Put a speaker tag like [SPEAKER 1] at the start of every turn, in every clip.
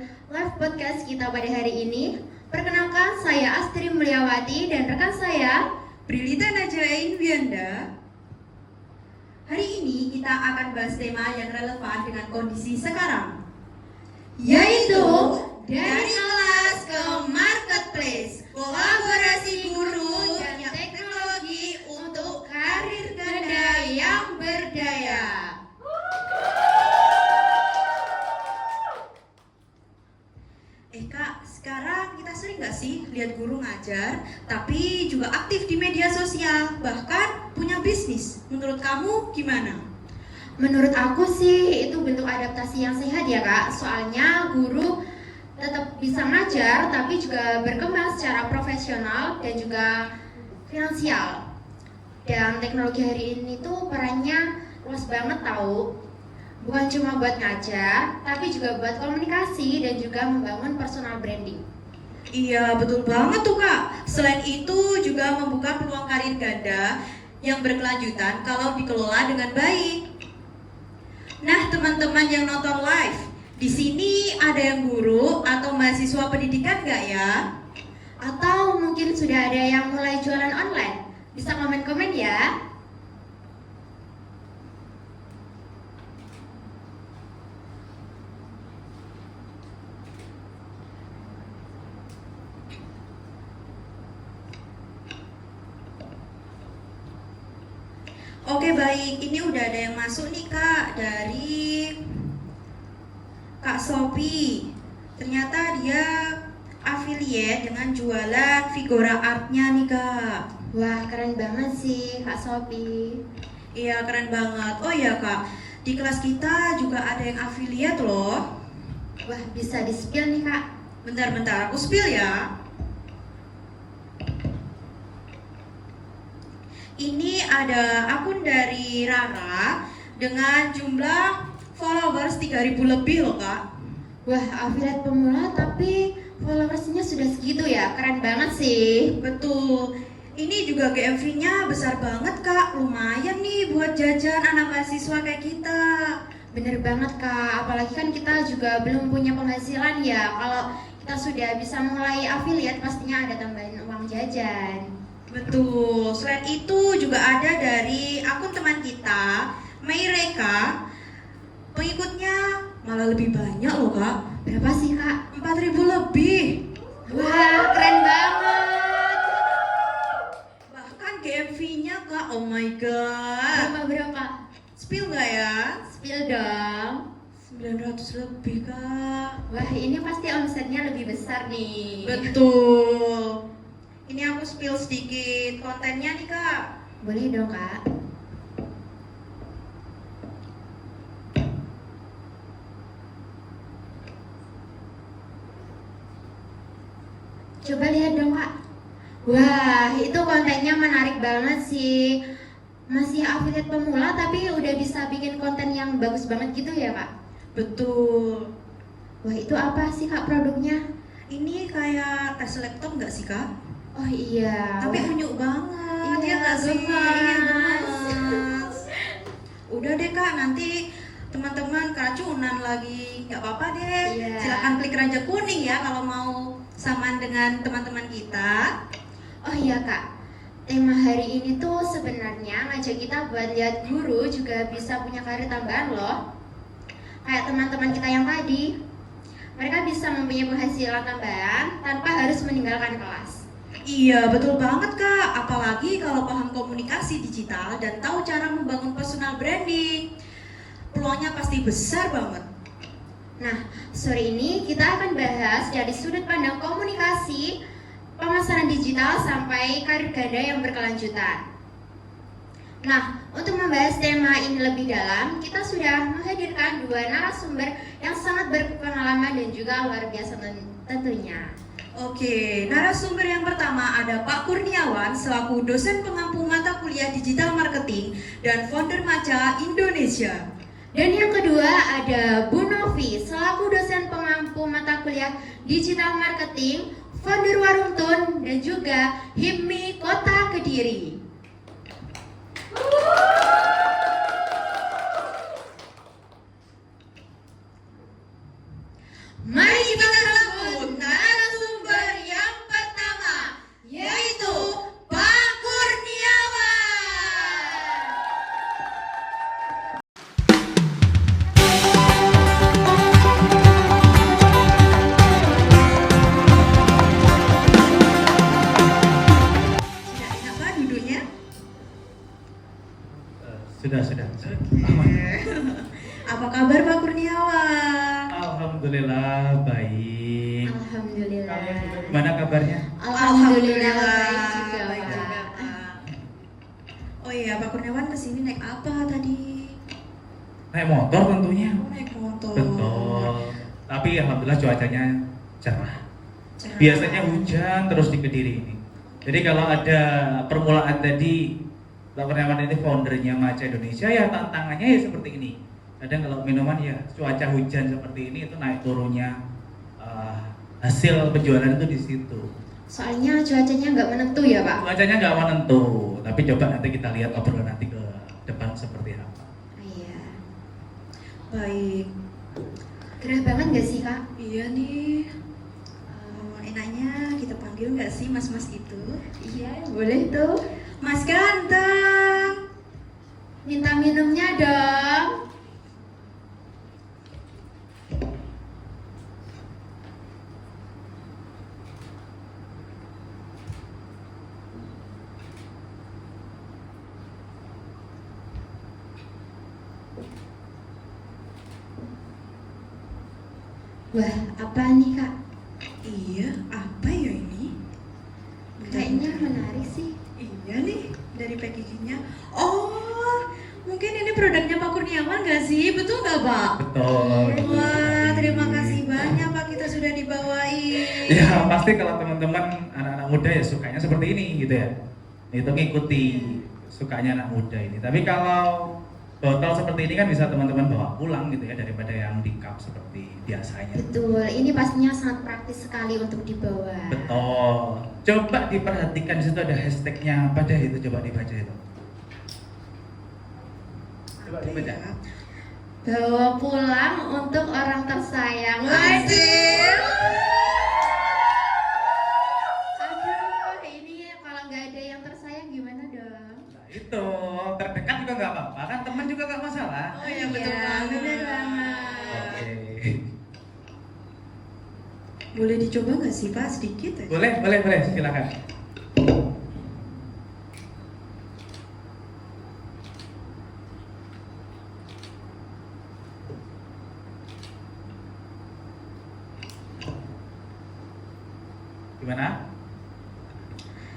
[SPEAKER 1] live podcast kita pada hari ini. Perkenalkan, saya Astri Mulyawati dan rekan saya
[SPEAKER 2] Prilita Najain Wianda. Hari ini kita akan bahas tema yang relevan dengan kondisi sekarang, yaitu dari kelas ke marketplace, kolaborasi guru dan teknologi untuk karir ganda yang berdaya. Kak, sekarang kita sering gak sih lihat guru ngajar, tapi juga aktif di media sosial, bahkan punya bisnis. Menurut kamu gimana?
[SPEAKER 1] Menurut aku sih itu bentuk adaptasi yang sehat ya kak. Soalnya guru tetap bisa ngajar tapi juga berkembang secara profesional dan juga finansial. Dan teknologi hari ini tuh perannya luas banget tahu. Bukan cuma buat ngajar, tapi juga buat komunikasi dan juga membangun personal branding.
[SPEAKER 2] Iya, betul banget tuh Kak. Selain itu juga membuka peluang karir ganda yang berkelanjutan kalau dikelola dengan baik. Nah, teman-teman yang nonton live, di sini ada yang guru atau mahasiswa pendidikan nggak ya?
[SPEAKER 1] Atau mungkin sudah ada yang mulai jualan online? Bisa komen-komen ya.
[SPEAKER 2] Oke baik, ini udah ada yang masuk nih Kak dari Kak Sophie. Ternyata dia affiliate dengan jualan Figura Artnya nih Kak.
[SPEAKER 1] Wah, keren banget sih Kak Sophie.
[SPEAKER 2] Iya keren banget. Oh iya Kak, di kelas kita juga ada yang affiliate loh.
[SPEAKER 1] Wah, bisa di-spill nih Kak.
[SPEAKER 2] Bentar, aku spill ya. Ini ada akun dari Rara dengan jumlah followers 3.000 lebih loh Kak.
[SPEAKER 1] Wah, affiliate pemula tapi followersnya sudah segitu ya. Keren banget sih.
[SPEAKER 2] Betul. Ini juga GMV-nya besar banget Kak. Lumayan nih buat jajan anak mahasiswa kayak kita.
[SPEAKER 1] Bener banget Kak. Apalagi kan kita juga belum punya penghasilan ya. Kalau kita sudah bisa mulai affiliate pastinya ada tambahan uang jajan.
[SPEAKER 2] Betul. Selain itu juga ada dari akun teman kita, Mayreka. Pengikutnya malah lebih banyak loh Kak.
[SPEAKER 1] Berapa sih Kak?
[SPEAKER 2] 4.000 lebih.
[SPEAKER 1] Wah, keren banget.
[SPEAKER 2] Bahkan GMV-nya Kak, oh my god.
[SPEAKER 1] Berapa?
[SPEAKER 2] Spill nggak ya?
[SPEAKER 1] Spill dong.
[SPEAKER 2] 900 lebih Kak.
[SPEAKER 1] Wah, ini pasti omsetnya lebih besar nih.
[SPEAKER 2] Betul. Ini aku spill sedikit kontennya nih Kak.
[SPEAKER 1] Boleh dong Kak. Coba lihat dong Kak. Wah, itu kontennya menarik banget sih. Masih affiliate pemula tapi udah bisa bikin konten yang bagus banget gitu ya Kak.
[SPEAKER 2] Betul.
[SPEAKER 1] Wah, itu apa sih Kak produknya?
[SPEAKER 2] Ini kayak tes laptop nggak sih Kak?
[SPEAKER 1] Oh iya.
[SPEAKER 2] Tapi
[SPEAKER 1] Wah,
[SPEAKER 2] unyuk banget.
[SPEAKER 1] Iya,
[SPEAKER 2] Ya nggak sih?
[SPEAKER 1] gemas.
[SPEAKER 2] Iya, gemas. Udah deh Kak, nanti teman-teman keracunan lagi. Nggak apa-apa deh.
[SPEAKER 1] Iya.
[SPEAKER 2] Silakan klik raja kuning ya kalau mau samaan dengan teman-teman kita.
[SPEAKER 1] Oh iya Kak. Tema hari ini tuh sebenarnya ngajak kita buat lihat guru juga bisa punya karir tambahan loh. Kayak teman-teman kita yang tadi. Mereka bisa mempunyai penghasilan tambahan tanpa harus meninggalkan kelas.
[SPEAKER 2] Iya betul banget Kak, apalagi kalau paham komunikasi digital dan tahu cara membangun personal branding. Peluangnya pasti besar banget.
[SPEAKER 1] Nah, sore ini kita akan bahas dari sudut pandang komunikasi, pemasaran digital sampai karir ganda yang berkelanjutan. Nah, untuk membahas tema ini lebih dalam, kita sudah menghadirkan dua narasumber yang sangat berpengalaman dan juga luar biasa tentunya.
[SPEAKER 2] Oke, narasumber yang pertama ada Pak Kurniawan selaku dosen pengampu mata kuliah digital marketing dan founder Maca Indonesia.
[SPEAKER 1] Dan yang kedua ada Bu Novi selaku dosen pengampu mata kuliah digital marketing, founder Warung Tun dan juga HIPMI Kota Kediri. Mari
[SPEAKER 2] semuanya?
[SPEAKER 3] Sudah.
[SPEAKER 2] Apa kabar Pak Kurniawan?
[SPEAKER 3] Alhamdulillah baik.
[SPEAKER 1] Alhamdulillah.
[SPEAKER 3] Gimana kabarnya?
[SPEAKER 1] Alhamdulillah baik juga,
[SPEAKER 2] baik
[SPEAKER 1] Pak.
[SPEAKER 2] juga, Pak. Oh iya, Pak Kurniawan kesini naik apa tadi?
[SPEAKER 3] Naik motor tentunya.
[SPEAKER 2] Oh, naik motor.
[SPEAKER 3] Betul. Tapi alhamdulillah cuacanya cerah.
[SPEAKER 2] Cerah.
[SPEAKER 3] Biasanya hujan terus di Kediri ini. Jadi kalau ada permulaan tadi, Pak Kurniawan ini foundernya Maca Indonesia, ya tantangannya ya seperti ini. Kadang kalau minuman ya cuaca hujan seperti ini itu naik turunnya hasil penjualan itu di situ.
[SPEAKER 1] Soalnya cuacanya nggak menentu ya Pak.
[SPEAKER 3] Cuacanya nggak menentu, tapi coba nanti kita lihat obrolan nanti ke depan seperti apa.
[SPEAKER 1] Iya.
[SPEAKER 2] Baik.
[SPEAKER 1] Gerah banget nggak sih Kak?
[SPEAKER 2] Iya nih. Enaknya kita panggil nggak sih mas-mas itu?
[SPEAKER 1] Iya, boleh tuh.
[SPEAKER 2] Mas ganteng.
[SPEAKER 1] Minta minumnya dong. Wah, apa nih Kak?
[SPEAKER 2] Iya, apa ya ini?
[SPEAKER 1] Kayaknya menarik sih.
[SPEAKER 2] Iya nih, dari packagingnya. Oh, mungkin ini produknya Pak Kurniawan nggak sih? Betul nggak Pak?
[SPEAKER 3] Betul.
[SPEAKER 2] Wah, terima kasih banyak Pak, kita sudah dibawain.
[SPEAKER 3] Ya pasti kalau teman-teman anak-anak muda ya sukanya seperti ini gitu ya. Itu ngikuti sukanya anak muda ini. Tapi kalau botol seperti ini kan bisa teman-teman bawa pulang gitu ya daripada yang di cup seperti biasanya.
[SPEAKER 1] Betul, ini pastinya sangat praktis sekali untuk dibawa.
[SPEAKER 3] Betul. Coba diperhatikan di situ ada hashtagnya apa deh itu, coba dibaca itu. Coba dibaca.
[SPEAKER 1] Bawa pulang untuk orang tersayang.
[SPEAKER 2] Wajib.
[SPEAKER 1] Aduh, ini kalau nggak ada yang tersayang gimana dong?
[SPEAKER 3] Nah, itu terdekat juga nggak apa-apa kan, teman juga nggak masalah.
[SPEAKER 2] Oh iya, betul banget.
[SPEAKER 1] bener banget.
[SPEAKER 3] Oke.
[SPEAKER 2] Boleh dicoba nggak sih Pak sedikit aja?
[SPEAKER 3] Boleh, silakan. Gimana?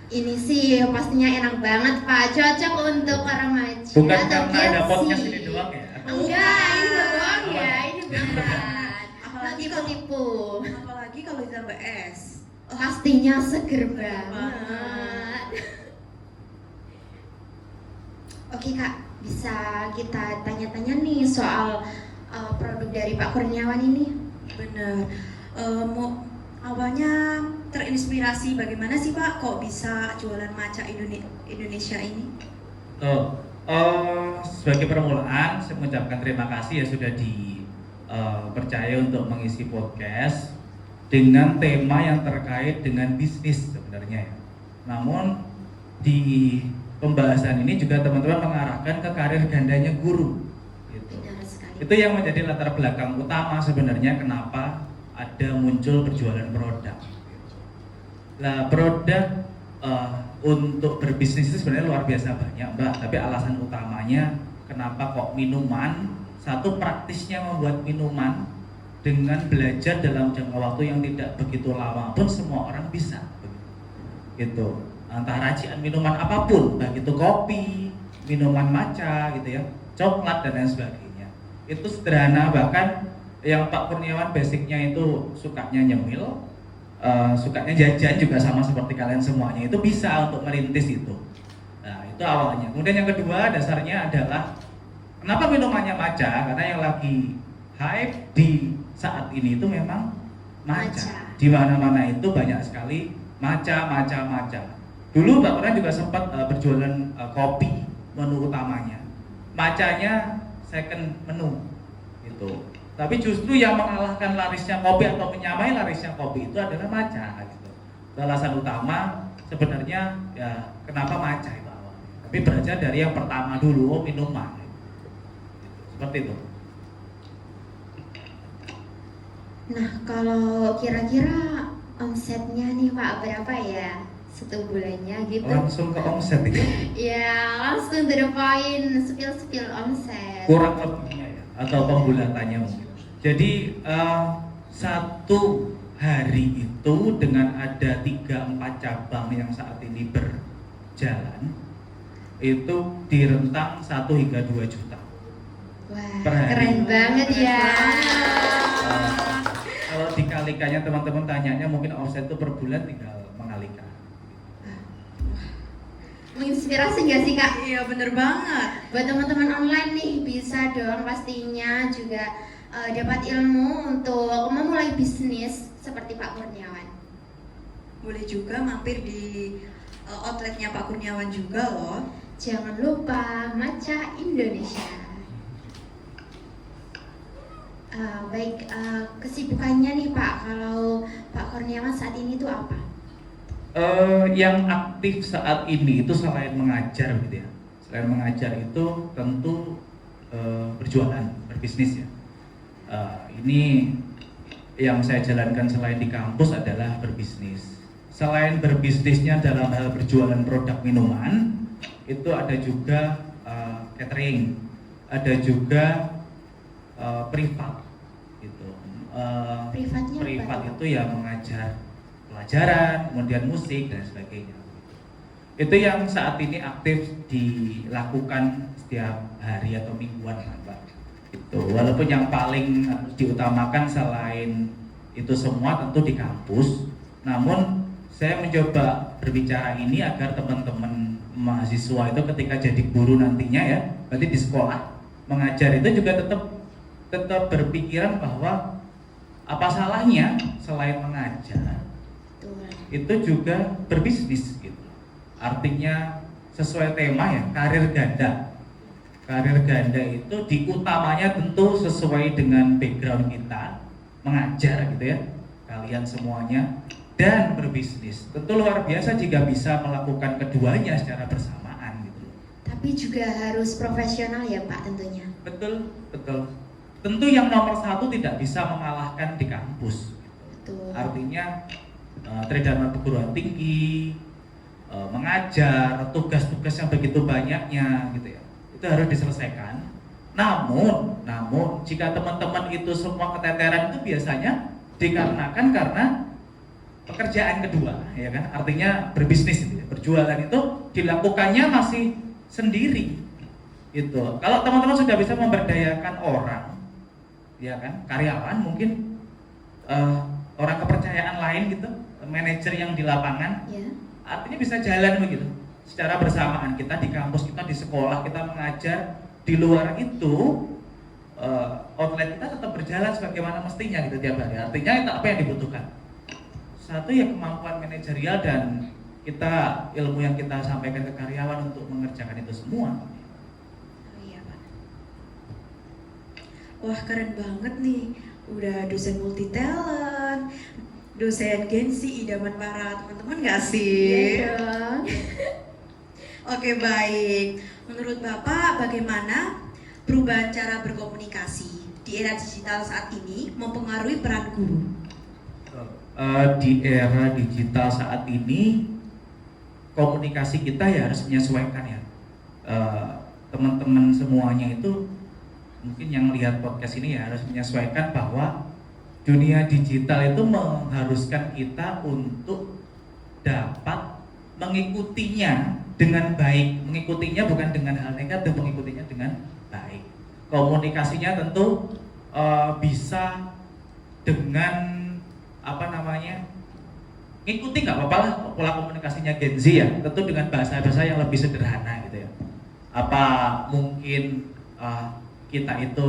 [SPEAKER 1] Ini sih pastinya enak banget Pak, cocok untuk orang maju.
[SPEAKER 3] Bukan
[SPEAKER 1] atau
[SPEAKER 3] karena ada
[SPEAKER 1] Gen Z.
[SPEAKER 3] podcast ini doang ya?
[SPEAKER 1] Enggak, ini nggak bohong ya, ini beneran.
[SPEAKER 2] Apalagi
[SPEAKER 1] Tipu-tipu.
[SPEAKER 2] Apalagi kalau ditambah es.
[SPEAKER 1] Pastinya seger
[SPEAKER 2] banget.
[SPEAKER 1] banget. Oke Kak, bisa kita tanya-tanya nih soal produk dari Pak Kurniawan ini.
[SPEAKER 2] Bener. Awalnya terinspirasi bagaimana sih Pak kok bisa jualan matcha Indonesia ini?
[SPEAKER 3] Sebagai permulaan saya mengucapkan terima kasih ya sudah dipercaya untuk mengisi podcast dengan tema yang terkait dengan bisnis sebenarnya ya. Namun di pembahasan ini juga teman-teman mengarahkan ke karir gandanya guru gitu.
[SPEAKER 1] Benar sekali.
[SPEAKER 3] Itu yang menjadi latar belakang utama sebenarnya kenapa ada muncul berjualan produk. Nah, produk untuk berbisnis itu sebenarnya luar biasa banyak Mbak, tapi alasan utamanya kenapa kok minuman, satu praktisnya membuat minuman dengan belajar dalam jangka waktu yang tidak begitu lama pun semua orang bisa gitu. Entah racian minuman apapun, baik itu kopi, minuman matcha gitu ya, coklat dan lain sebagainya. Itu sederhana, bahkan yang Pak Kurniawan basicnya itu sukanya nyemil, sukanya jajan juga sama seperti kalian semuanya, itu bisa untuk merintis itu. Nah itu awalnya. Kemudian yang kedua dasarnya adalah kenapa minumannya matcha, karena yang lagi hype di saat ini itu memang matcha. Di mana-mana itu banyak sekali matcha. Dulu Mbak Kurniawan juga sempat berjualan kopi menu utamanya, matchanya second menu gitu. Tapi justru yang mengalahkan larisnya kopi atau menyamai larisnya kopi itu adalah matcha gitu. Alasan utama sebenarnya ya kenapa matcha itu awalnya. Tapi belajar dari yang pertama dulu, minuman gitu. Seperti itu.
[SPEAKER 1] Nah, kalau kira-kira omsetnya nih Pak berapa ya 1 bulannya gitu.
[SPEAKER 3] Langsung ke omset itu.
[SPEAKER 1] Ya langsung to the point, spill omset.
[SPEAKER 3] Kurang lebihnya ya, atau pembulatannya mungkin. Jadi satu hari itu dengan ada 3-4 cabang yang saat ini berjalan itu direntang 1 hingga 2 juta.
[SPEAKER 1] Wah,
[SPEAKER 3] Per hari.
[SPEAKER 1] keren banget ya.
[SPEAKER 3] Kalau dikalikannya teman-teman tanyanya mungkin omset itu per bulan tinggal mengalikan.
[SPEAKER 1] Menginspirasi nggak sih Kak?
[SPEAKER 2] Iya bener banget.
[SPEAKER 1] Buat teman-teman online nih bisa dong pastinya juga dapat ilmu untuk memulai bisnis seperti Pak Kurniawan.
[SPEAKER 2] Boleh juga mampir di outletnya Pak Kurniawan juga loh.
[SPEAKER 1] Jangan lupa Matcha Indonesia. Baik, kesibukannya nih Pak, kalau Pak Kurniawan saat ini tuh apa?
[SPEAKER 3] Yang aktif saat ini itu selain mengajar gitu ya. Selain mengajar itu tentu berjualan, berbisnis ya. Ini yang saya jalankan selain di kampus adalah berbisnis. Selain berbisnisnya dalam hal berjualan produk minuman, itu ada juga catering, ada juga privat gitu.
[SPEAKER 1] Privatnya
[SPEAKER 3] Privat
[SPEAKER 1] apa?
[SPEAKER 3] itu ya mengajar pelajaran, kemudian musik dan sebagainya. Itu yang saat ini aktif dilakukan setiap hari atau mingguan Mbak. Itu walaupun yang paling diutamakan selain itu semua tentu di kampus. Namun saya mencoba berbicara ini agar teman-teman mahasiswa itu ketika jadi guru nantinya ya, berarti di sekolah mengajar itu juga tetap berpikiran bahwa apa salahnya selain mengajar itu juga berbisnis gitu. Artinya sesuai tema ya, karir ganda. Karir ganda itu diutamanya tentu sesuai dengan background kita, mengajar gitu ya, kalian semuanya, dan berbisnis. Tentu luar biasa jika bisa melakukan keduanya secara bersamaan gitu.
[SPEAKER 1] Tapi juga harus profesional ya Pak tentunya.
[SPEAKER 3] Betul. Tentu yang nomor 1 tidak bisa mengalahkan di kampus.
[SPEAKER 1] Betul.
[SPEAKER 3] Artinya tridharma perguruan tinggi, mengajar, tugas-tugas yang begitu banyaknya gitu ya, itu harus diselesaikan. Namun jika teman-teman itu semua keteteran itu biasanya dikarenakan karena pekerjaan kedua, ya kan? Artinya berbisnis itu, ya. Berjualan itu dilakukannya masih sendiri. Itu. Kalau teman-teman sudah bisa memberdayakan orang, ya kan? Karyawan mungkin orang kepercayaan lain gitu, manajer yang di lapangan,
[SPEAKER 1] Ya.
[SPEAKER 3] artinya bisa jalan begitu. Secara bersamaan kita di kampus, kita di sekolah, kita mengajar, di luar itu outlet kita tetap berjalan sebagaimana mestinya gitu tiap hari. Artinya itu apa yang dibutuhkan? Satu ya kemampuan manajerial dan kita ilmu yang kita sampaikan ke karyawan untuk mengerjakan itu semua.
[SPEAKER 1] Oh iya Pak.
[SPEAKER 2] Wah keren banget nih. Udah dosen multi talent, dosen Gensi, idaman para teman-teman nggak sih?
[SPEAKER 1] Iya dong.
[SPEAKER 2] Oke baik. Menurut Bapak bagaimana perubahan cara berkomunikasi di era digital saat ini mempengaruhi peran guru?
[SPEAKER 3] Di era digital saat ini komunikasi kita ya harus menyesuaikan ya. Teman-teman semuanya itu mungkin yang lihat podcast ini ya harus menyesuaikan bahwa dunia digital itu mengharuskan kita untuk dapat mengikutinya dengan baik. Mengikutinya bukan dengan hal negatif, mengikutinya dengan baik. Komunikasinya tentu bisa dengan ngikuti nggak apa-apa lah pola komunikasinya Gen Z ya, tentu dengan bahasa-bahasa yang lebih sederhana gitu ya. Apa mungkin kita itu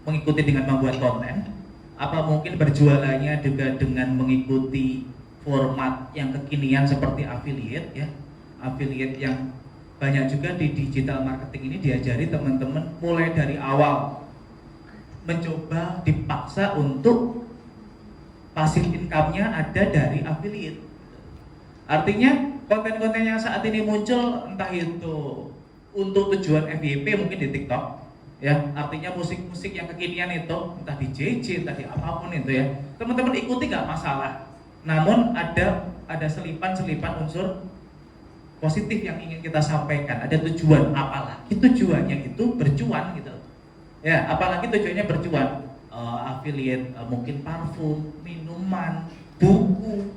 [SPEAKER 3] mengikuti dengan membuat konten, apa mungkin berjualannya juga dengan mengikuti format yang kekinian seperti affiliate ya. Affiliate yang banyak juga di digital marketing ini diajari teman-teman mulai dari awal mencoba dipaksa untuk passive income-nya ada dari affiliate. Artinya konten-konten yang saat ini muncul entah itu untuk tujuan FYP mungkin di TikTok ya, artinya musik-musik yang kekinian itu entah di JJ, entah di apapun itu ya, teman-teman ikuti nggak masalah. Namun ada ada selipan-selipan unsur positif yang ingin kita sampaikan, ada tujuan, apalagi tujuannya itu bercuan gitu. Ya, apalagi tujuannya bercuan, affiliate, mungkin parfum, minuman, buku,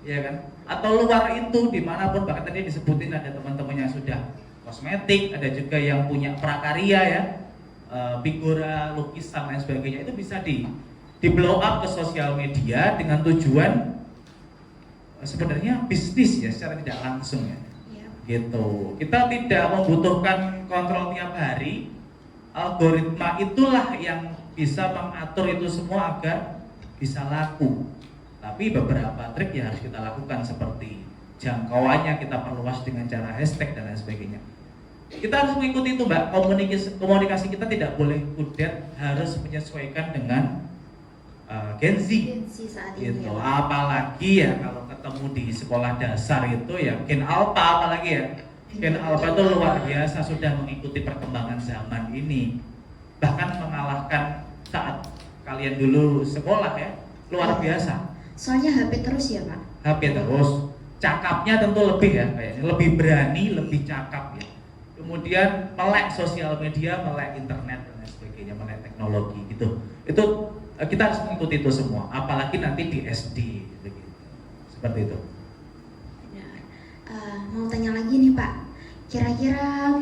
[SPEAKER 3] ya kan? Atau luar itu dimanapun, bahkan tadi disebutin ada teman-teman yang sudah kosmetik, ada juga yang punya prakarya ya, figura, lukisan dan sebagainya, itu bisa di blow up ke sosial media dengan tujuan sebenarnya bisnis ya, secara tidak langsung ya. Gitu. Kita tidak membutuhkan kontrol tiap hari. Algoritma itulah yang bisa mengatur itu semua agar bisa laku. Tapi beberapa trik ya harus kita lakukan, seperti jangkauannya kita perluas dengan cara hashtag dan lain sebagainya. Kita harus mengikuti itu, Mbak. Komunikasi kita tidak boleh kudet, harus menyesuaikan dengan Gen Z
[SPEAKER 1] saat
[SPEAKER 3] gitu.
[SPEAKER 1] ini ya.
[SPEAKER 3] Apalagi ya kalau ketemu di sekolah dasar itu ya Gen Alpha, apalagi ya Gen Alpha itu luar biasa, sudah mengikuti perkembangan zaman ini, bahkan mengalahkan saat kalian dulu sekolah ya, luar biasa.
[SPEAKER 1] Soalnya HP terus ya Pak.
[SPEAKER 3] HP terus, cakapnya tentu lebih ya, kayaknya lebih berani, lebih cakap ya. Kemudian melek sosial media, melek internet dan lain sebagainya, melek teknologi gitu. Itu kita harus mengikuti itu semua, apalagi nanti di SD gitu. Seperti itu.
[SPEAKER 1] Mau tanya lagi nih Pak, kira-kira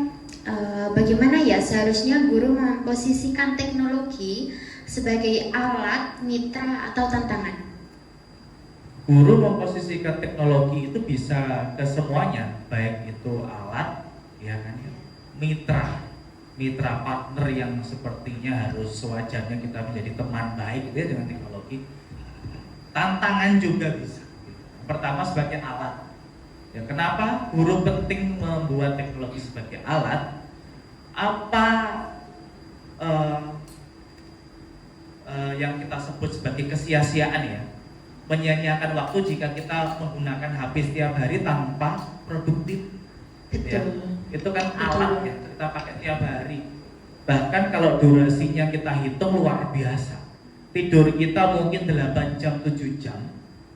[SPEAKER 1] bagaimana ya seharusnya guru memposisikan teknologi sebagai alat, mitra, atau tantangan?
[SPEAKER 3] Guru memposisikan teknologi itu bisa ke semuanya, baik itu alat, ya kan, mitra partner yang sepertinya harus sewajarnya kita menjadi teman baik gitu ya dengan teknologi. Tantangan juga bisa. Pertama sebagai alat. Ya, kenapa guru penting membuat teknologi sebagai alat? Apa yang kita sebut sebagai kesia-siaan ya? Menyia-nyiakan waktu jika kita menggunakan HP setiap hari tanpa produktif. Ya, itu kan alat ya, kita pakai tiap hari. Bahkan kalau durasinya kita hitung luar biasa. Tidur kita mungkin 8 jam, 7 jam.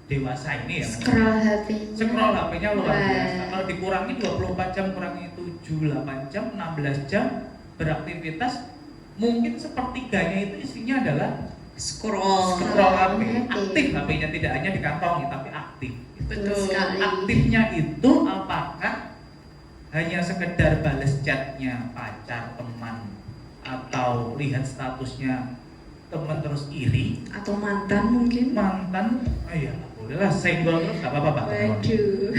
[SPEAKER 3] Dewasa ini ya. Scroll HP-nya luar biasa. Kalau dikurangi 24 jam, kurangi 7, 8 jam, 16 jam beraktivitas, mungkin sepertiganya itu isinya adalah scroll HP. Aktif HP-nya, tidak hanya dikantongi tapi aktif.
[SPEAKER 1] Betul sekali.
[SPEAKER 3] Aktifnya itu apakah hanya sekedar balas chatnya pacar, teman, atau lihat statusnya teman terus iri,
[SPEAKER 2] Atau mantan mungkin?
[SPEAKER 3] mantan, ya bolehlah senggol terus gak apa-apa Pak.
[SPEAKER 2] Waduh.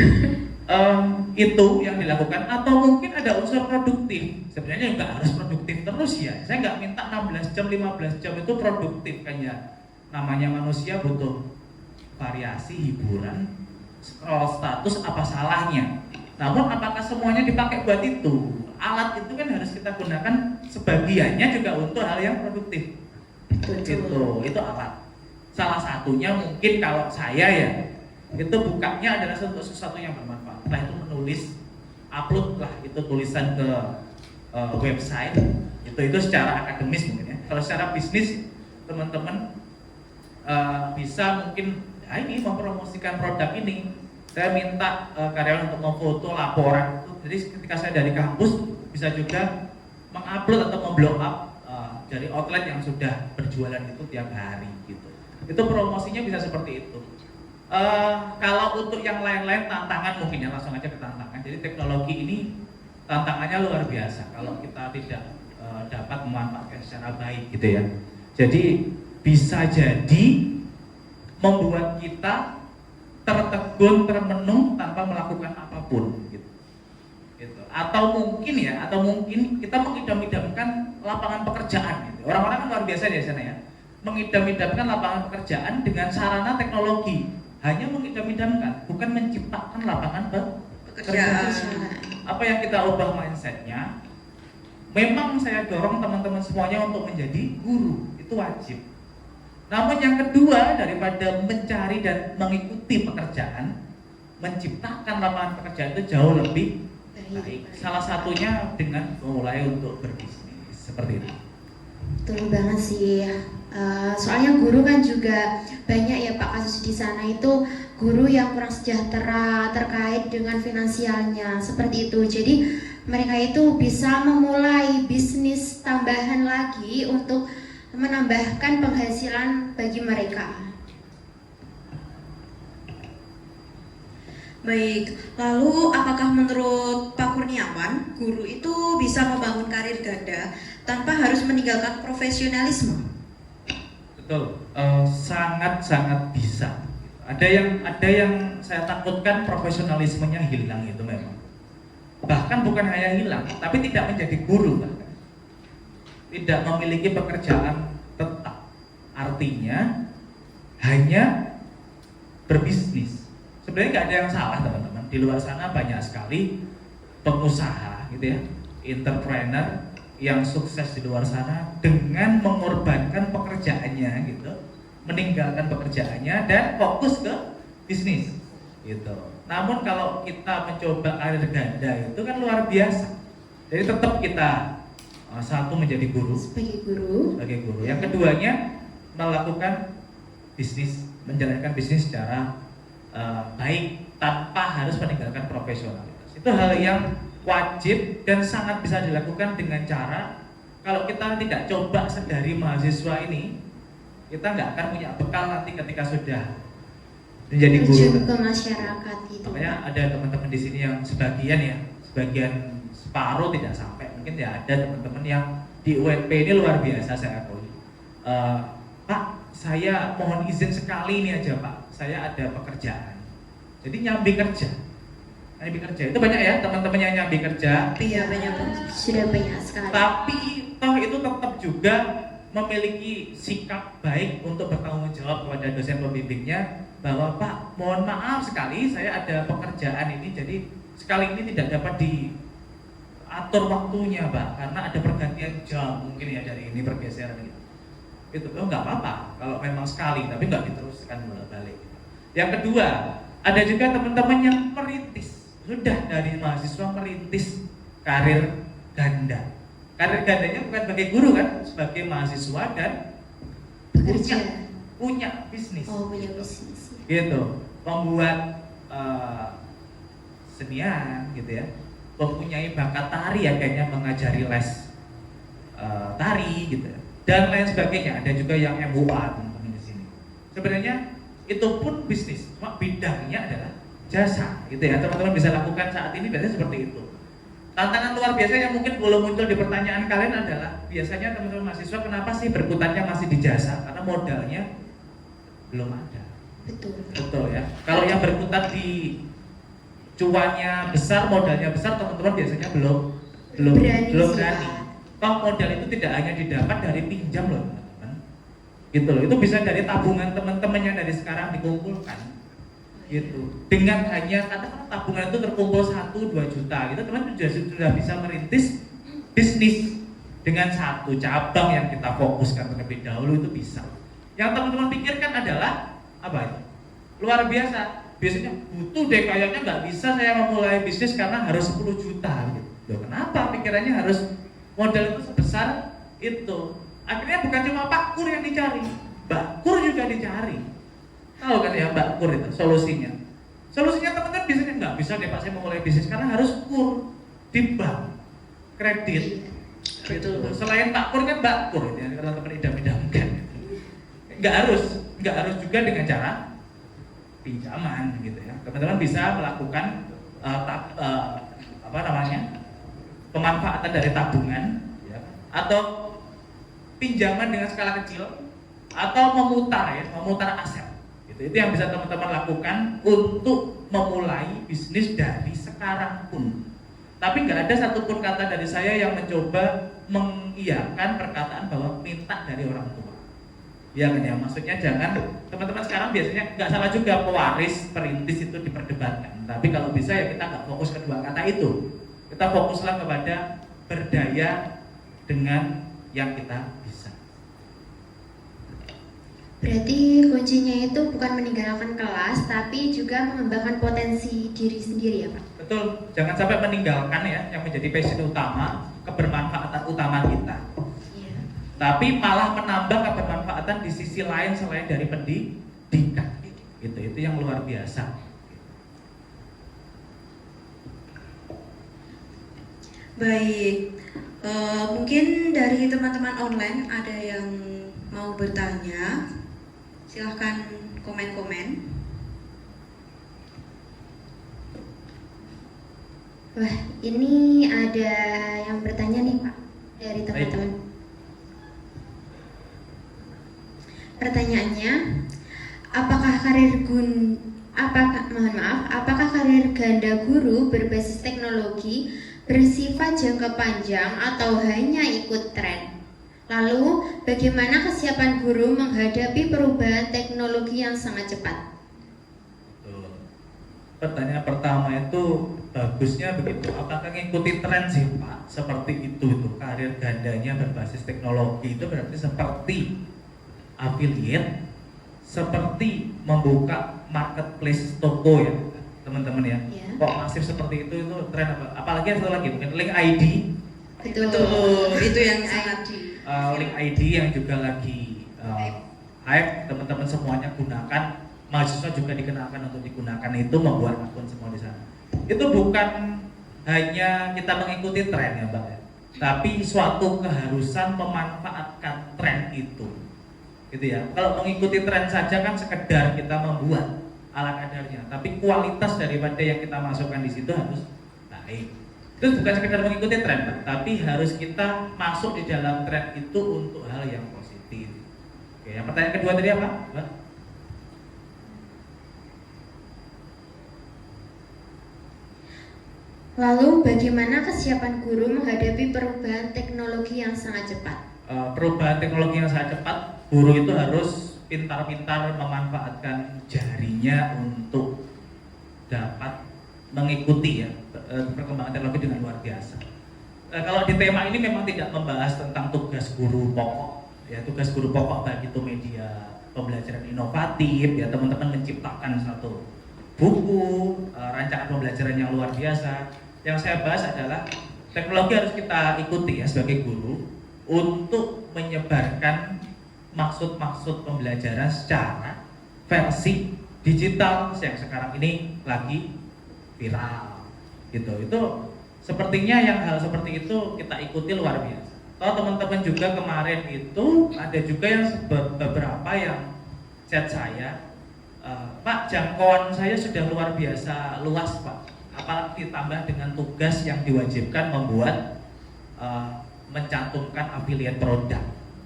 [SPEAKER 3] Itu yang dilakukan, atau mungkin ada unsur produktif. Sebenarnya nggak harus produktif terus ya. Saya nggak minta 16 jam, 15 jam itu produktif kan ya. Namanya manusia butuh variasi, hiburan, scroll status, apa salahnya? Namun apakah semuanya dipakai buat itu? Alat itu kan harus kita gunakan sebagiannya juga untuk hal yang produktif. Itu alat. Salah satunya mungkin kalau saya ya, itu bukanya adalah sesuatu yang bermanfaat. Entah itu menulis, upload lah itu tulisan ke website. Itu secara akademis mungkin ya. Kalau secara bisnis teman-teman bisa mungkin ini mempromosikan produk ini. Saya minta karyawan untuk memfoto laporan itu. Jadi ketika saya dari kampus bisa juga mengupload atau memblow up dari outlet yang sudah berjualan itu tiap hari gitu. Itu promosinya bisa seperti itu. Kalau untuk yang lain-lain tantangan mungkin ya, langsung aja ke tantangan. Jadi teknologi ini tantangannya luar biasa kalau kita tidak dapat memanfaatkan secara baik gitu ya. Jadi bisa jadi membuat kita tertegun, termenung tanpa melakukan apapun gitu. Atau mungkin kita mengidam-idamkan lapangan pekerjaan gitu. Orang-orang kan luar biasa di sana ya, mengidam-idamkan lapangan pekerjaan dengan sarana teknologi. Hanya mengidam-idamkan, bukan menciptakan lapangan pekerjaan. Apa yang kita ubah mindsetnya? Memang saya dorong teman-teman semuanya untuk menjadi guru, itu wajib. Namun yang kedua, daripada mencari dan mengikuti pekerjaan, menciptakan lapangan pekerjaan itu jauh lebih baik. Salah satunya dengan memulai untuk berbisnis seperti itu.
[SPEAKER 1] Betul banget sih. Soalnya guru kan juga banyak ya Pak kasus di sana itu guru yang kurang sejahtera terkait dengan finansialnya, seperti itu. Jadi mereka itu bisa memulai bisnis tambahan lagi untuk menambahkan penghasilan bagi mereka.
[SPEAKER 2] Baik, lalu apakah menurut Pak Kurniawan, guru itu bisa membangun karir ganda tanpa harus meninggalkan profesionalisme?
[SPEAKER 3] Betul, sangat-sangat bisa. Ada yang saya takutkan profesionalismenya hilang itu memang. Bahkan bukan hanya hilang, tapi tidak menjadi guru bahkan. Tidak memiliki pekerjaan tetap. Artinya hanya berbisnis. Sebenarnya nggak ada yang salah teman-teman. Di luar sana banyak sekali pengusaha gitu ya, entrepreneur yang sukses di luar sana dengan mengorbankan pekerjaannya gitu, meninggalkan pekerjaannya dan fokus ke bisnis gitu. Namun kalau kita mencoba karir ganda itu kan luar biasa. Jadi tetap kita satu menjadi guru,
[SPEAKER 1] Sebagai guru.
[SPEAKER 3] Yang keduanya melakukan bisnis, menjalankan bisnis secara baik tanpa harus meninggalkan profesionalitas. Itu hal yang wajib dan sangat bisa dilakukan dengan cara kalau kita tidak coba sedari mahasiswa ini, kita nggak akan punya bekal nanti ketika sudah menjadi guru.
[SPEAKER 1] Terjun ke masyarakat gitu.
[SPEAKER 3] Makanya ada teman-teman di sini yang sebagian separuh tidak sampai. Mungkin ya ada teman-teman yang di UNP ini luar biasa saya akui. Pak, saya mohon izin sekali ini aja Pak, saya ada pekerjaan. Jadi nyambi kerja itu banyak ya teman-teman yang nyambi kerja.
[SPEAKER 2] Iya, banyak Bu.
[SPEAKER 1] Sudah banyak sekali.
[SPEAKER 3] Tapi toh itu tetap juga memiliki sikap baik untuk bertanggung jawab kepada dosen pembimbingnya bahwa Pak, mohon maaf sekali saya ada pekerjaan ini, jadi sekali ini tidak dapat diatur waktunya Pak, karena ada pergantian jam mungkin ya dari ini pergeseran gitu. Itu nggak apa-apa kalau memang sekali, tapi nggak diteruskan balik. Yang kedua, ada juga teman-teman yang merintis, sudah dari mahasiswa merintis karir ganda. Karir gandanya bukan sebagai guru kan, sebagai mahasiswa dan
[SPEAKER 1] Bekerja.
[SPEAKER 3] punya bisnis.
[SPEAKER 1] Oh, punya bisnis.
[SPEAKER 3] Gitu, membuat senian gitu ya, mempunyai bakat tari ya, kayaknya mengajari les tari gitu ya, dan lain sebagainya. Ada juga yang MUA teman-teman di sini. Sebenarnya itu pun bisnis, cuma bidangnya adalah jasa gitu ya. Teman-teman bisa lakukan saat ini biasanya seperti itu. Tantangan luar biasa yang mungkin belum muncul di pertanyaan kalian adalah biasanya teman-teman mahasiswa kenapa sih berkutatnya masih di jasa? Karena modalnya belum ada. Betul ya. Kalau yang berkutat di cuannya besar, modalnya besar, teman-teman biasanya belum berani. Toh modal itu tidak hanya didapat dari pinjam loh teman-teman. Gitu loh. Itu bisa dari tabungan teman-teman yang dari sekarang dikumpulkan. Gitu. Dengan hanya katakanlah tabungan itu terkumpul 1-2 juta gitu, teman-teman sudah bisa merintis bisnis dengan satu cabang yang kita fokuskan terlebih dahulu, itu bisa. Yang teman-teman pikirkan adalah apa itu? Luar biasa. Biasanya butuh deh, kayaknya nggak bisa saya memulai bisnis karena harus 10 juta gitu. Loh, kenapa pikirannya harus modal itu sebesar itu? Akhirnya bukan cuma Pak Kur yang dicari, Mbak Kur juga dicari. Tahu kan ya Mbak Kur itu solusinya? Solusinya teman-teman biasanya nggak bisa deh Pak saya memulai bisnis karena harus kur di bank, kredit.
[SPEAKER 2] Betul.
[SPEAKER 3] Selain Pak Kur kan Mbak Kur ya, kalau teman idam-idamkan. Nggak harus juga dengan cara pinjaman gitu ya. Teman-teman bisa melakukan pemanfaatan dari tabungan ya, atau pinjaman dengan skala kecil, atau memutar aset. Itu yang bisa teman-teman lakukan untuk memulai bisnis dari sekarang pun. Tapi nggak ada satupun kata dari saya yang mencoba mengiyakan perkataan bahwa minta dari orang tua. Ya kan ya, maksudnya jangan, teman-teman sekarang biasanya nggak salah juga pewaris, perintis itu diperdebatkan. Tapi kalau bisa ya kita nggak fokus kedua kata itu. Kita fokuslah kepada berdaya dengan yang kita bisa.
[SPEAKER 1] Berarti kuncinya itu bukan meninggalkan kelas, tapi juga mengembangkan potensi diri sendiri ya Pak?
[SPEAKER 3] Betul, jangan sampai meninggalkan ya yang menjadi passion utama, kebermanfaatan utama kita.
[SPEAKER 1] Iya.
[SPEAKER 3] Tapi malah menambah kebermanfaatan di sisi lain selain dari pendidikan. Gitu, itu yang luar biasa.
[SPEAKER 2] Baik, mungkin dari teman-teman online ada yang mau bertanya, silahkan komen-komen.
[SPEAKER 1] Wah, ini ada yang bertanya nih Pak dari teman-teman. Pertanyaannya, apakah karir ganda guru berbasis teknologi bersifat jangka panjang atau hanya ikut tren? Lalu, bagaimana kesiapan guru menghadapi perubahan teknologi yang sangat cepat?
[SPEAKER 3] Pertanyaan pertama itu bagusnya begitu. Apakah mengikuti tren sih Pak? Seperti itu karir gandanya berbasis teknologi itu berarti seperti affiliate, seperti membuka marketplace toko ya teman-teman ya. Kok masif seperti itu tren apa? Apalagi satu lagi mungkin link ID.
[SPEAKER 2] Betul, itu yang sangat
[SPEAKER 3] link ID yang juga lagi hype, teman-teman semuanya gunakan, mahasiswa juga dikenalkan untuk digunakan, itu membuat akun semua di sana. Itu bukan hanya kita mengikuti tren ya Mbak ya, tapi suatu keharusan memanfaatkan tren itu, gitu ya. Kalau mengikuti tren saja kan sekedar kita membuat ala kadarnya, tapi kualitas daripada yang kita masukkan di situ harus baik. Itu bukan sekedar mengikuti tren, Pak, tapi harus kita masuk di dalam tren itu untuk hal yang positif. Oke, yang pertanyaan kedua tadi apa, Mbak?
[SPEAKER 1] Lalu bagaimana kesiapan guru menghadapi perubahan teknologi yang sangat cepat?
[SPEAKER 3] Perubahan teknologi yang sangat cepat, guru itu harus pintar-pintar memanfaatkan jarinya untuk dapat mengikuti ya perkembangan teknologi dengan luar biasa. Kalau di tema ini memang tidak membahas tentang tugas guru pokok, ya tugas guru pokok baik itu media pembelajaran inovatif, ya teman-teman menciptakan satu buku, rancangan pembelajaran yang luar biasa. Yang saya bahas adalah teknologi harus kita ikuti ya sebagai guru untuk menyebarkan maksud-maksud pembelajaran secara versi digital yang sekarang ini lagi viral gitu. Itu sepertinya yang hal seperti itu kita ikuti luar biasa. Kalau teman-teman juga kemarin itu ada juga yang beberapa yang chat saya, Pak, jangkauan saya sudah luar biasa luas Pak, apalagi ditambah dengan tugas yang diwajibkan membuat mencantumkan affiliate produk,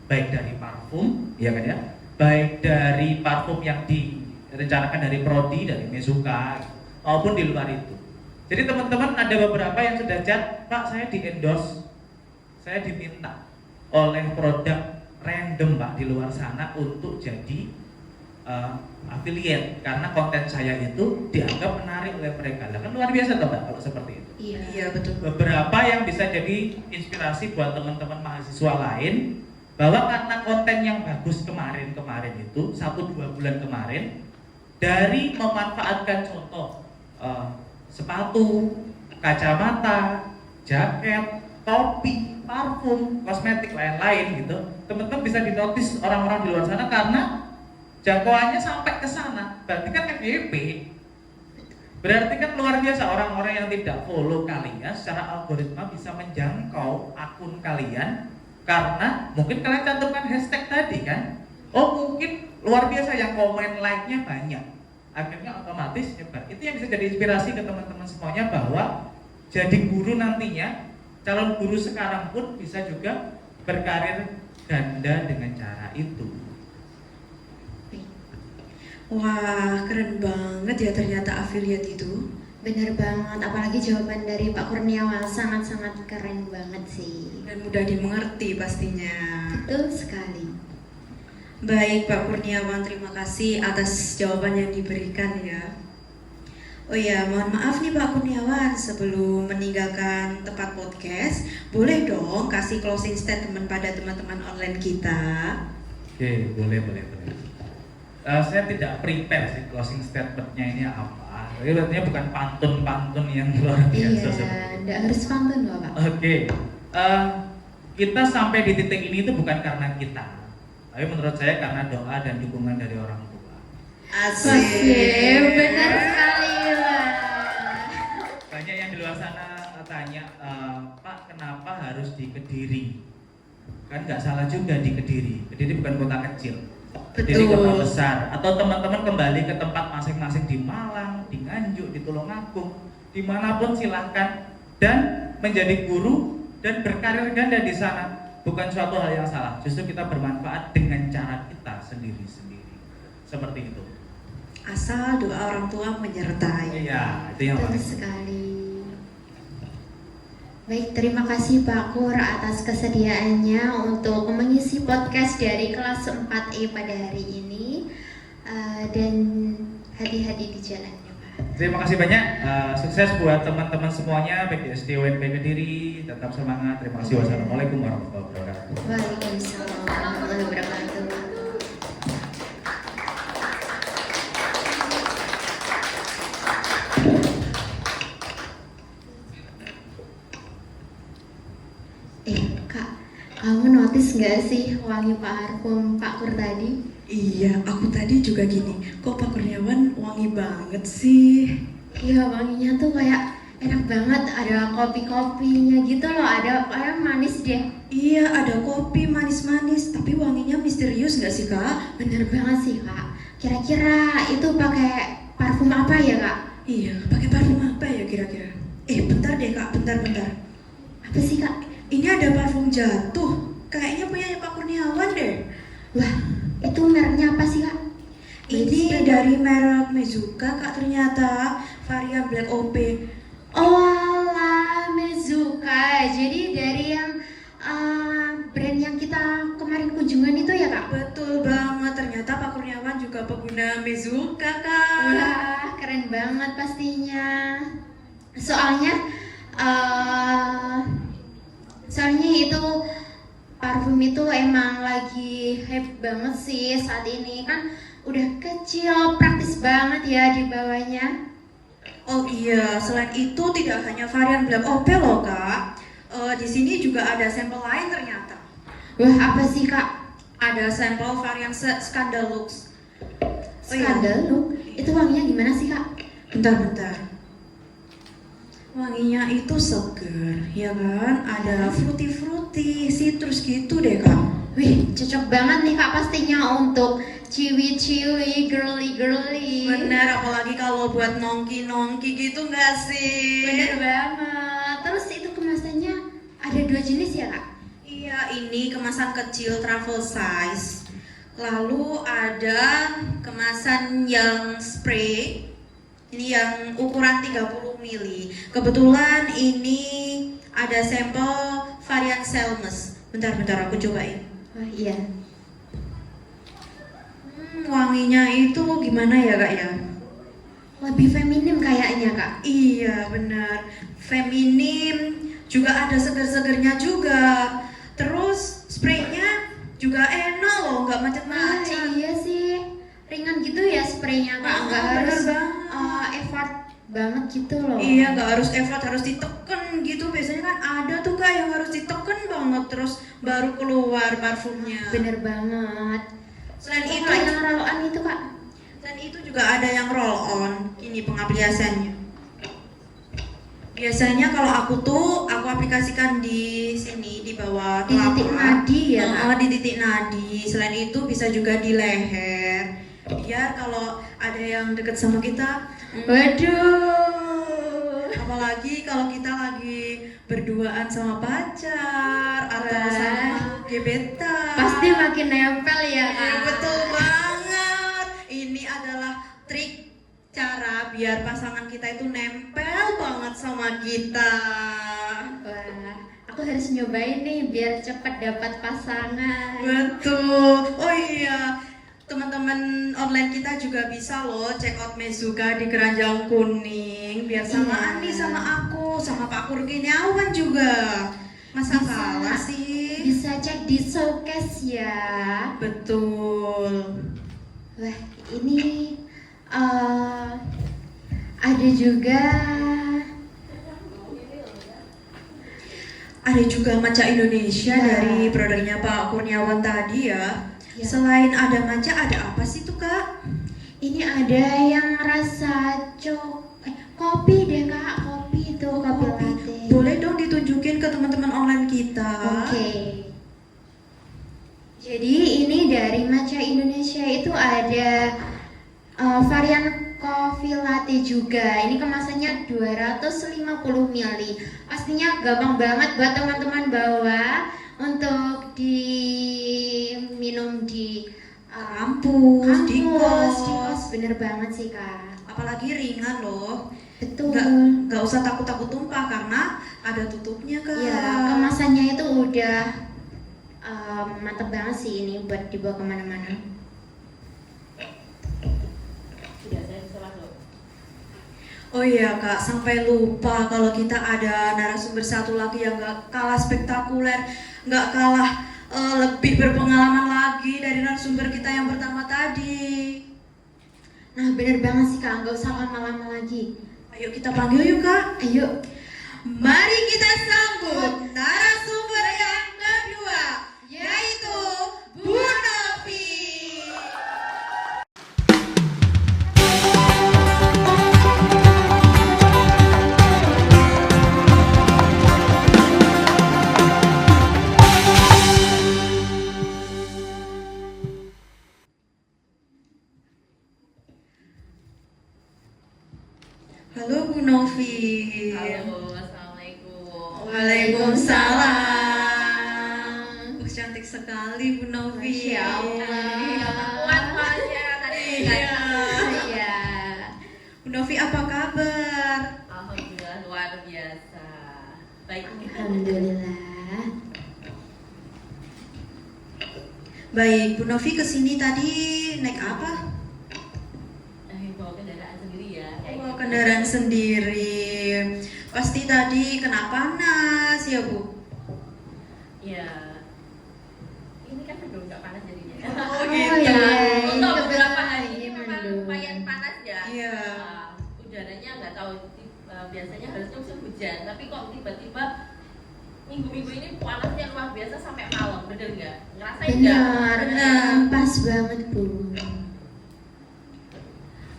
[SPEAKER 3] baik dari parfum, ya kan ya, baik dari parfum yang direncanakan dari Prodi, dari Mezuka, maupun di luar itu. Jadi teman-teman ada beberapa yang sudah chat, Pak, saya di endorse, saya diminta oleh produk random Pak di luar sana untuk jadi affiliate karena konten saya itu dianggap menarik oleh mereka. Lah kan luar biasa toh Mbak kalau seperti itu.
[SPEAKER 2] Iya betul.
[SPEAKER 3] Beberapa yang bisa jadi inspirasi buat teman-teman mahasiswa lain bahwa karena konten yang bagus kemarin itu 1-2 bulan kemarin, dari memanfaatkan contoh sepatu, kacamata, jaket, topi, parfum, kosmetik lain-lain gitu, teman-teman bisa dinotis orang-orang di luar sana karena jangkauannya sampai ke sana. Berarti kan FYP. Berarti kan luar biasa orang-orang yang tidak follow kalian secara algoritma bisa menjangkau akun kalian karena mungkin kalian cantumkan hashtag tadi kan. Oh mungkin luar biasa yang komen like-nya banyak. Akhirnya otomatis nyebar. Itu yang bisa jadi inspirasi ke teman-teman semuanya bahwa jadi guru nantinya, calon guru sekarang pun bisa juga berkarir ganda dengan cara itu.
[SPEAKER 2] Wah, keren banget ya ternyata affiliate itu.
[SPEAKER 1] Bener banget, apalagi jawaban dari Pak Kurniawan sangat-sangat keren banget sih.
[SPEAKER 2] Dan mudah dimengerti pastinya.
[SPEAKER 1] Betul sekali.
[SPEAKER 2] Baik Pak Kurniawan, terima kasih atas jawaban yang diberikan ya. Oh ya, mohon maaf nih Pak Kurniawan, sebelum meninggalkan tempat podcast, boleh dong kasih closing statement pada teman-teman online kita.
[SPEAKER 3] Oke, boleh. Saya tidak prepare sih closing statementnya ini apa. Jadi artinya bukan pantun-pantun yang luar biasa.
[SPEAKER 1] Iya, tidak harus pantun loh Pak.
[SPEAKER 3] Oke, kita sampai di titik ini itu bukan karena kita, tapi menurut saya karena doa dan dukungan dari orang tua.
[SPEAKER 1] Asik, benar sekali lah.
[SPEAKER 3] Banyak yang di luar sana tanya, Pak kenapa harus di Kediri? Kan nggak salah juga di Kediri. Kediri bukan kota kecil. Kediri
[SPEAKER 2] Betul.
[SPEAKER 3] kota besar. Atau teman-teman kembali ke tempat masing-masing di Malang, di Nganjuk, di Tulungagung, dimanapun silahkan, dan menjadi guru dan berkarir ganda di sana bukan suatu hal yang salah. Justru kita bermanfaat dengan cara kita sendiri-sendiri. Seperti itu.
[SPEAKER 2] Asal doa orang tua menyertai.
[SPEAKER 3] Iya, itu yang
[SPEAKER 1] Betul
[SPEAKER 3] paling.
[SPEAKER 1] sekali. Baik, terima kasih Pak Kur atas kesediaannya untuk mengisi podcast dari kelas 4E pada hari ini. Dan hati-hati di jalannya Pak.
[SPEAKER 3] Terima kasih banyak. Sukses buat teman-teman semuanya baik di SD UNP Kediri. Tetap semangat. Terima kasih. Wassalamualaikum warahmatullahi wabarakatuh.
[SPEAKER 1] Waalaikumsalam warahmatullahi wabarakatuh. Kak, kamu notice nggak sih wangi parfum Pak Kur tadi?
[SPEAKER 2] Iya, aku tadi juga gini. Kok Pak Kurniawan wangi banget sih?
[SPEAKER 1] Iya, wanginya tuh kayak enak banget. Ada kopi-kopinya gitu loh. Ada kayak manis deh.
[SPEAKER 2] Iya, ada kopi manis-manis, tapi wanginya misterius nggak sih Kak?
[SPEAKER 1] Bener banget sih Kak. Kira-kira itu pakai parfum apa ya Kak?
[SPEAKER 2] Iya, pakai parfum apa ya kira-kira? Bentar deh Kak, bentar.
[SPEAKER 1] Apa sih Kak?
[SPEAKER 2] Ini ada parfum jatuh. Kayaknya punya Pak Kurniawan deh.
[SPEAKER 1] Wah, itu mereknya apa sih Kak?
[SPEAKER 2] Ini dari merek Mezuka Kak, ternyata varian Black OP.
[SPEAKER 1] Oh alah, Mezuka. Jadi dari yang brand yang kita kemarin kunjungan itu ya Kak?
[SPEAKER 2] Betul banget, ternyata Pak Kurniawan juga pengguna Mezuka Kak.
[SPEAKER 1] Wah, keren banget pastinya. Soalnya itu parfum itu emang lagi hype banget sih saat ini, kan udah kecil, praktis banget ya dibawanya.
[SPEAKER 2] Oh iya, selain itu tidak hanya varian Black OP loh Kak. Di sini juga ada sampel lain ternyata.
[SPEAKER 1] Wah, apa sih Kak?
[SPEAKER 2] Ada sampel varian Scandalux. Oh iya.
[SPEAKER 1] Skandal, itu wanginya gimana sih Kak?
[SPEAKER 2] Bentar. Wanginya itu seger, ya kan? Ada fruity, citrus gitu deh Kak.
[SPEAKER 1] Wih, cocok banget nih Kak pastinya untuk ciwi-ciwi, girly-girly.
[SPEAKER 2] Bener, apalagi kalau buat nongki-nongki gitu nggak sih?
[SPEAKER 1] Bener banget. Terus itu kemasannya ada 2 jenis ya Kak?
[SPEAKER 2] Iya, ini kemasan kecil travel size. Lalu ada kemasan yang spray. Ini yang ukuran 30 ml. Kebetulan ini ada sampel varian Selmes. Bentar aku cobain.
[SPEAKER 1] Wah iya.
[SPEAKER 2] Wanginya itu gimana ya Kak ya?
[SPEAKER 1] Lebih feminim kayaknya Kak.
[SPEAKER 2] Iya benar, feminim, juga ada seger-segernya juga. Terus spraynya juga enak loh, nggak macet-macet.
[SPEAKER 1] Iya sih, ringan gitu ya spraynya Kak, nggak
[SPEAKER 2] Bener
[SPEAKER 1] harus
[SPEAKER 2] banget.
[SPEAKER 1] effort banget gitu loh.
[SPEAKER 2] Iya, nggak harus effort, harus diteken gitu. Biasanya kan ada tuh Kak yang harus diteken banget terus baru keluar parfumnya.
[SPEAKER 1] Bener banget.
[SPEAKER 2] Selain
[SPEAKER 1] Itu
[SPEAKER 2] itu,
[SPEAKER 1] yang roll-on itu Kak.
[SPEAKER 2] dan itu juga ada yang roll on. Ini pengaplikasiannya. Biasanya kalau aku aplikasikan di sini di bawah
[SPEAKER 1] Di titik nadi ya, Kak?
[SPEAKER 2] Di titik nadi. Selain itu bisa juga di leher. Biar kalau ada yang deket sama kita,
[SPEAKER 1] Waduh.
[SPEAKER 2] apalagi kalau kita lagi berduaan sama pacar atau
[SPEAKER 1] Wah.
[SPEAKER 2] sama gebetan.
[SPEAKER 1] Pasti makin nempel ya Kak.
[SPEAKER 2] Betul banget. Ini adalah trik cara biar pasangan kita itu nempel banget sama kita.
[SPEAKER 1] Wah, aku harus nyobain nih biar cepat dapat pasangan.
[SPEAKER 2] Betul. Oh iya, teman-teman online kita juga bisa loh check out Mezuka di Keranjang Kuning biar samaan
[SPEAKER 1] Iya.
[SPEAKER 2] nih sama aku, sama Pak Kurniawan juga. Masa
[SPEAKER 1] Bisa.
[SPEAKER 2] kalah sih?
[SPEAKER 1] Bisa cek di showcase ya.
[SPEAKER 2] Betul.
[SPEAKER 1] Wah, ini ada juga
[SPEAKER 2] Matcha Indonesia
[SPEAKER 1] Ya.
[SPEAKER 2] dari produknya Pak Kurniawan tadi ya.
[SPEAKER 1] Ya.
[SPEAKER 2] Selain ada matcha, ada apa sih tuh Kak?
[SPEAKER 1] Ini ada yang rasa kopi deh kak, kopi itu kopi latte.
[SPEAKER 2] Boleh dong ditunjukin ke teman-teman online kita.
[SPEAKER 1] Oke. Jadi ini dari Matcha Indonesia itu ada varian coffee latte juga. Ini kemasannya 250 ml. Pastinya gampang banget buat teman-teman bawa untuk diminum di
[SPEAKER 2] Kampus, di kos.
[SPEAKER 1] Bener banget sih kak.
[SPEAKER 2] Apalagi ringan loh.
[SPEAKER 1] Betul.
[SPEAKER 2] Nggak usah takut-takut tumpah karena ada tutupnya kak.
[SPEAKER 1] Ya, kemasannya itu udah mantep banget sih ini buat dibawa kemana-mana.
[SPEAKER 2] Oh iya kak, sampai lupa kalau kita ada narasumber satu lagi yang nggak kalah spektakuler, nggak kalah lebih berpengalaman lagi dari narasumber kita yang pertama tadi.
[SPEAKER 1] Nah bener banget sih kak, nggak usah lama-lama lagi.
[SPEAKER 2] Ayo kita panggil yuk kak.
[SPEAKER 1] Ayo.
[SPEAKER 2] Mari kita sambut narasumber yang kedua, yaitu Bu Novi. Halo Bu Novi.
[SPEAKER 4] Halo, assalamualaikum.
[SPEAKER 2] Waalaikumsalam. Cantik sekali Bu Novi.
[SPEAKER 1] Masya Allah.
[SPEAKER 4] Kuat soalnya tadi.
[SPEAKER 2] Iya.
[SPEAKER 1] Iya.
[SPEAKER 2] Bu Novi apa kabar?
[SPEAKER 4] Alhamdulillah luar biasa. Baik.
[SPEAKER 1] Alhamdulillah.
[SPEAKER 2] Baik, Bu Novi kesini tadi naik apa?
[SPEAKER 4] Bawa kendaraan sendiri ya.
[SPEAKER 2] Bawa kendaraan sendiri. Pasti tadi kena panas ya Bu?
[SPEAKER 4] Ya. Ini kan belum nggak panas jadinya.
[SPEAKER 2] Oh
[SPEAKER 1] gitu. iya.
[SPEAKER 4] Untuk
[SPEAKER 1] Itu
[SPEAKER 4] beberapa
[SPEAKER 1] betul.
[SPEAKER 4] hari ini
[SPEAKER 1] Iya,
[SPEAKER 4] memang
[SPEAKER 1] mendung.
[SPEAKER 4] lumayan panas ya.
[SPEAKER 2] Iya.
[SPEAKER 4] Udaranya nggak tahu. Biasanya harusnya musim hujan, tapi kok tiba-tiba minggu-minggu ini panasnya luar biasa sampai malam, bener nggak? Ngerasain nggak?
[SPEAKER 1] Benar. Pas banget Bu.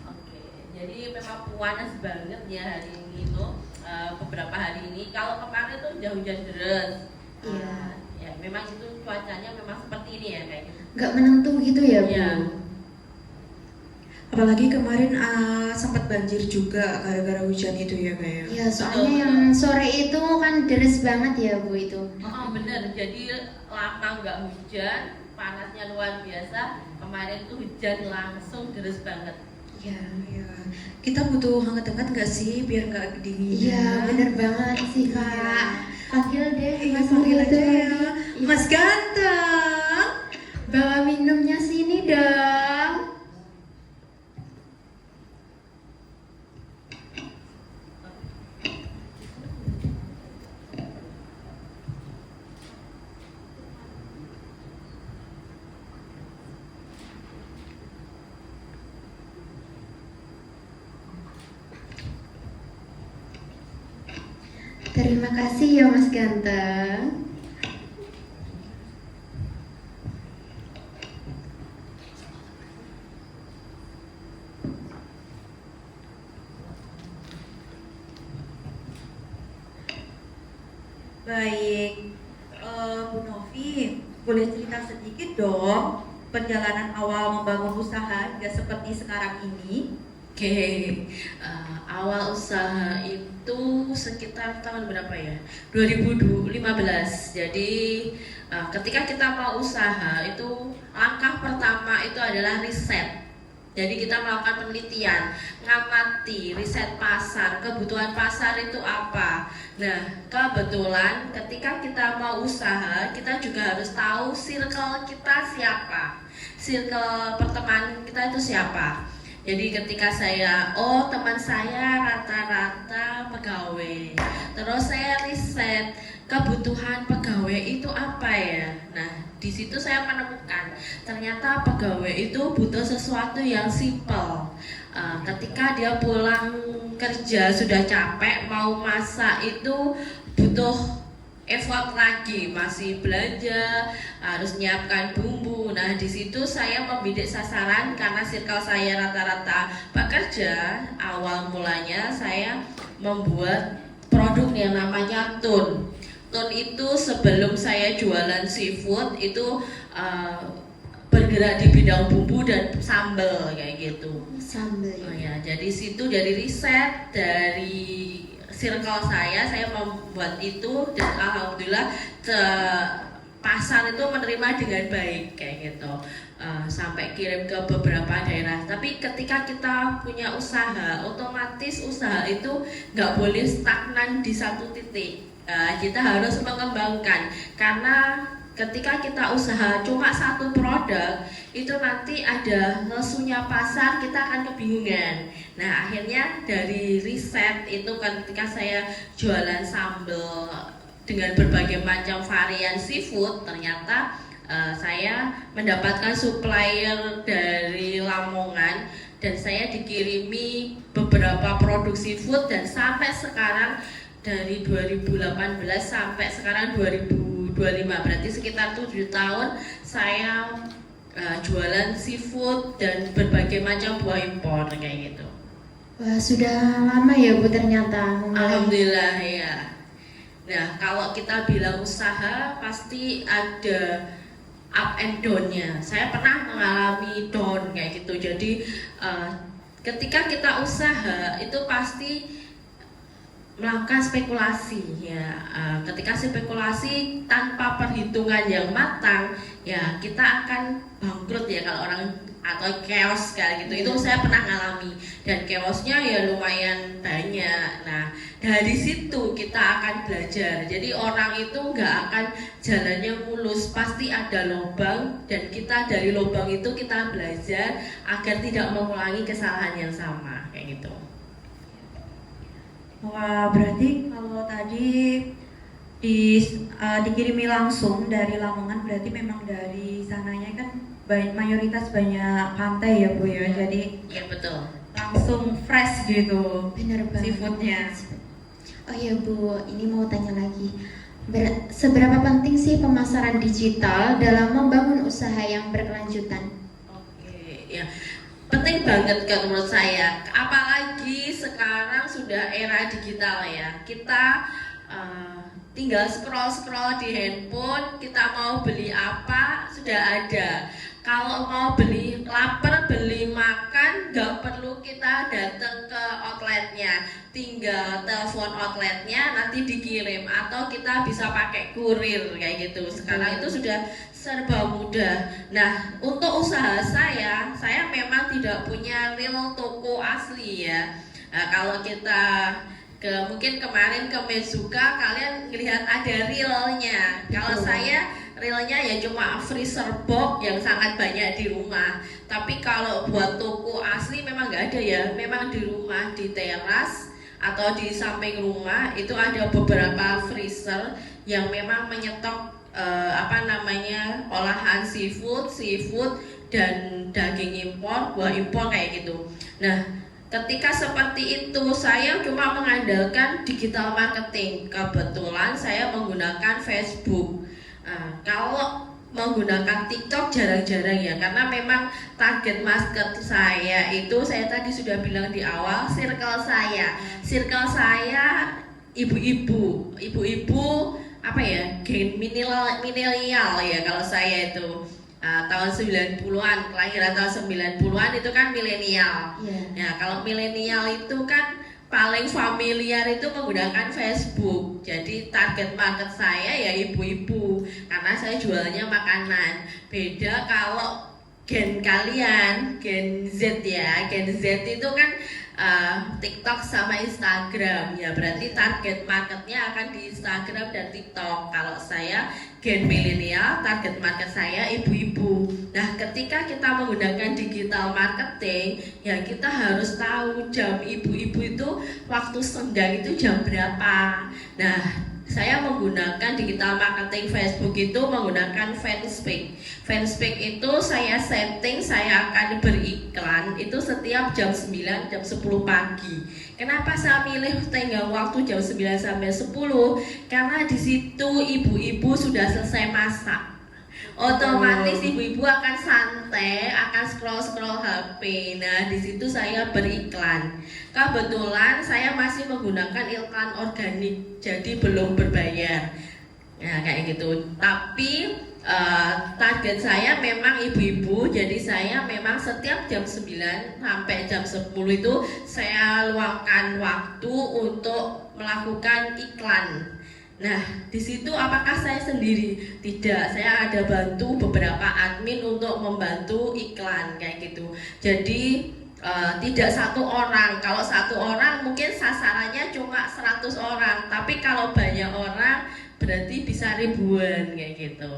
[SPEAKER 4] Oke, jadi memang panas banget ya hari ini tuh beberapa hari ini. Kalau kemarin tuh udah hujan deras.
[SPEAKER 1] Iya.
[SPEAKER 4] Ya memang itu cuacanya memang seperti ini ya kayak gitu.
[SPEAKER 1] Nggak menentu gitu ya Bu.
[SPEAKER 4] Iya.
[SPEAKER 2] Apalagi kemarin sempat banjir juga gara-gara hujan itu ya kayak.
[SPEAKER 1] Iya, soalnya yang sore itu kan deras banget ya Bu itu.
[SPEAKER 4] Oh bener, jadi lama nggak hujan, panasnya luar biasa. Kemarin tuh hujan langsung deras banget.
[SPEAKER 1] Iya.
[SPEAKER 2] Iya. Kita butuh hangat-hangat nggak sih biar nggak kedinginan?
[SPEAKER 1] Iya, bener banget sih Kak.
[SPEAKER 2] Iya.
[SPEAKER 1] Panggil deh
[SPEAKER 2] Iya,
[SPEAKER 1] Mas
[SPEAKER 2] panggil
[SPEAKER 1] itu.
[SPEAKER 2] aja ya. Mas ganteng.
[SPEAKER 1] Bawa minumnya sini dong. Terima kasih ya Mas Ganteng.
[SPEAKER 2] Baik, Bu Novi, boleh cerita sedikit dong perjalanan awal membangun usaha hingga seperti sekarang ini?
[SPEAKER 4] Oke, awal usaha itu sekitar tahun berapa ya? 2015. Jadi ketika kita mau usaha itu langkah pertama itu adalah riset. Jadi kita melakukan penelitian, ngamati, riset pasar, kebutuhan pasar itu apa. Nah, kebetulan ketika kita mau usaha, kita juga harus tahu circle kita siapa. Circle pertemanan kita itu siapa. Jadi ketika teman saya rata-rata pegawai. Terus saya riset kebutuhan pegawai itu apa ya. Nah, di situ saya menemukan ternyata pegawai itu butuh sesuatu yang simple. Ketika dia pulang kerja sudah capek, mau masak itu butuh effort lagi, masih belanja, harus nyiapkan bumbu. Nah, di situ saya membidik sasaran karena circle saya rata-rata pekerja. Awal mulanya saya membuat produk yang namanya tun. Tun itu sebelum saya jualan seafood itu bergerak di bidang bumbu dan sambal kayak gitu.
[SPEAKER 1] Sambal.
[SPEAKER 4] Oh ya, jadi situ dari riset dari circle saya membuat itu dan alhamdulillah pasar itu menerima dengan baik kayak gitu. Sampai kirim ke beberapa daerah. Tapi ketika kita punya usaha, otomatis usaha itu nggak boleh stagnan di satu titik. Kita harus mengembangkan karena ketika kita usaha cuma satu produk itu nanti ada lesunya pasar, kita akan kebingungan. Nah, akhirnya dari riset itu kan ketika saya jualan sambal dengan berbagai macam varian seafood, ternyata saya mendapatkan supplier dari Lamongan dan saya dikirimi beberapa produk seafood dan sampai sekarang dari 2018 sampai sekarang 2025 berarti sekitar 7 tahun saya jualan seafood dan berbagai macam buah impor kayak gitu.
[SPEAKER 1] Wah, sudah lama ya Bu ternyata.
[SPEAKER 4] Alhamdulillah ya. Nah, kalau kita bilang usaha pasti ada up and down-nya. Saya pernah mengalami down kayak gitu. Jadi ketika kita usaha itu pasti melakukan spekulasi ya. Ketika spekulasi tanpa perhitungan yang matang ya kita akan bangkrut ya kalau orang atau chaos kayak gitu. Itu saya pernah ngalami dan chaosnya ya lumayan banyak. Nah, dari situ kita akan belajar. Jadi orang itu nggak akan jalannya mulus, pasti ada lubang dan kita dari lubang itu kita belajar agar tidak mengulangi kesalahan yang sama kayak gitu.
[SPEAKER 2] Wah, berarti kalau tadi dikirimi langsung dari Lamongan, berarti memang dari sananya kan mayoritas banyak pantai ya Bu ya, jadi
[SPEAKER 4] Iya betul.
[SPEAKER 2] langsung fresh gitu
[SPEAKER 1] Benar banget.
[SPEAKER 2] seafoodnya.
[SPEAKER 1] Oh ya Bu, ini mau tanya lagi. Seberapa penting sih pemasaran digital dalam membangun usaha yang berkelanjutan?
[SPEAKER 4] Oke, ya. Penting banget kan menurut saya, apalagi sekarang sudah era digital ya. Kita tinggal scroll di handphone, kita mau beli apa sudah ada. Kalau mau beli lapar, beli makan, nggak perlu kita datang ke outletnya, tinggal telepon outletnya nanti dikirim atau kita bisa pakai kurir kayak gitu. Sekarang itu sudah serba mudah. Nah, untuk usaha saya memang tidak punya real toko asli ya. Nah, kalau kita mungkin kemarin ke Mezuka kalian lihat ada realnya. Kalau saya realnya ya cuma freezer box yang sangat banyak di rumah. Tapi kalau buat toko asli memang nggak ada ya. Memang di rumah di teras atau di samping rumah itu ada beberapa freezer yang memang menyetok olahan seafood dan daging impor, buah impor kayak gitu. Nah, ketika seperti itu saya cuma mengandalkan digital marketing. Kebetulan saya menggunakan Facebook. Kalau menggunakan TikTok jarang-jarang ya, karena memang target market saya itu saya tadi sudah bilang di awal, circle saya ibu-ibu gen milenial ya kalau saya itu tahun 90-an, kelahiran tahun 90-an itu kan milenial. Nah, kalau milenial itu kan paling familiar itu menggunakan Facebook. Jadi target market saya ya ibu-ibu karena saya jualnya makanan. Beda kalau gen kalian, gen Z ya. Gen Z itu kan TikTok sama Instagram ya, berarti target marketnya akan di Instagram dan TikTok. Kalau saya gen milenial, target market saya ibu-ibu. Nah, ketika kita menggunakan digital marketing ya kita harus tahu jam ibu-ibu itu waktu senggang itu jam berapa. Nah, saya menggunakan digital marketing Facebook itu menggunakan Fanspage. Fanspage itu saya setting, saya akan beriklan itu setiap jam 9, jam 10 pagi. Kenapa saya milih tenggang waktu jam 9 sampai 10? Karena di situ ibu-ibu sudah selesai masak. Otomatis ibu-ibu akan santai, akan scroll HP. Nah, di situ saya beriklan. Kebetulan saya masih menggunakan iklan organik, jadi belum berbayar. Nah, kayak gitu. Tapi target saya memang ibu-ibu, jadi saya memang setiap jam 9 sampai jam 10 itu saya luangkan waktu untuk melakukan iklan. Nah, di situ apakah saya sendiri? Tidak, saya ada bantu beberapa admin untuk membantu iklan kayak gitu. Jadi tidak satu orang. Kalau satu orang mungkin sasarannya cuma 100 orang, tapi kalau banyak orang berarti bisa ribuan kayak gitu.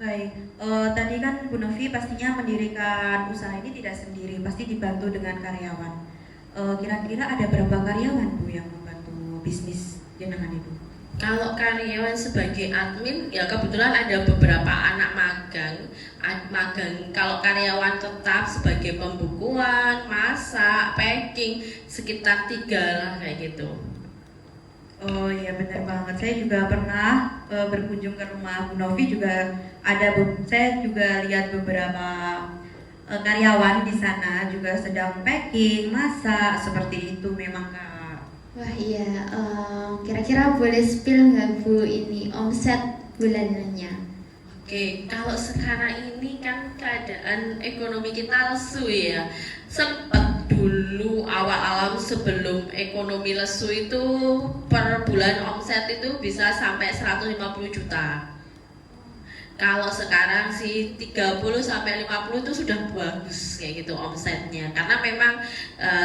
[SPEAKER 2] Baik, tadi kan Bu Novi pastinya mendirikan usaha ini tidak sendiri, pasti dibantu dengan karyawan. Kira-kira ada berapa karyawan Bu yang membantu bisnis jenengan itu?
[SPEAKER 4] Kalau karyawan sebagai admin, ya kebetulan ada beberapa anak magang. Kalau karyawan tetap sebagai pembukuan, masak, packing, sekitar 3 lah kayak gitu.
[SPEAKER 2] Oh iya benar banget. Saya juga pernah berkunjung ke rumah Bu Novi juga saya juga lihat beberapa karyawan di sana juga sedang packing, masak seperti itu memang Kak.
[SPEAKER 1] Wah iya, kira-kira boleh spill nggak Bu ini omset bulanannya?
[SPEAKER 4] Oke, kalau sekarang ini kan keadaan ekonomi kita lesu ya. Sempat dulu awal-awal sebelum ekonomi lesu itu per bulan omset itu bisa sampai 150 juta. Kalau sekarang sih 30 sampai 50 itu sudah bagus kayak gitu omsetnya. Karena memang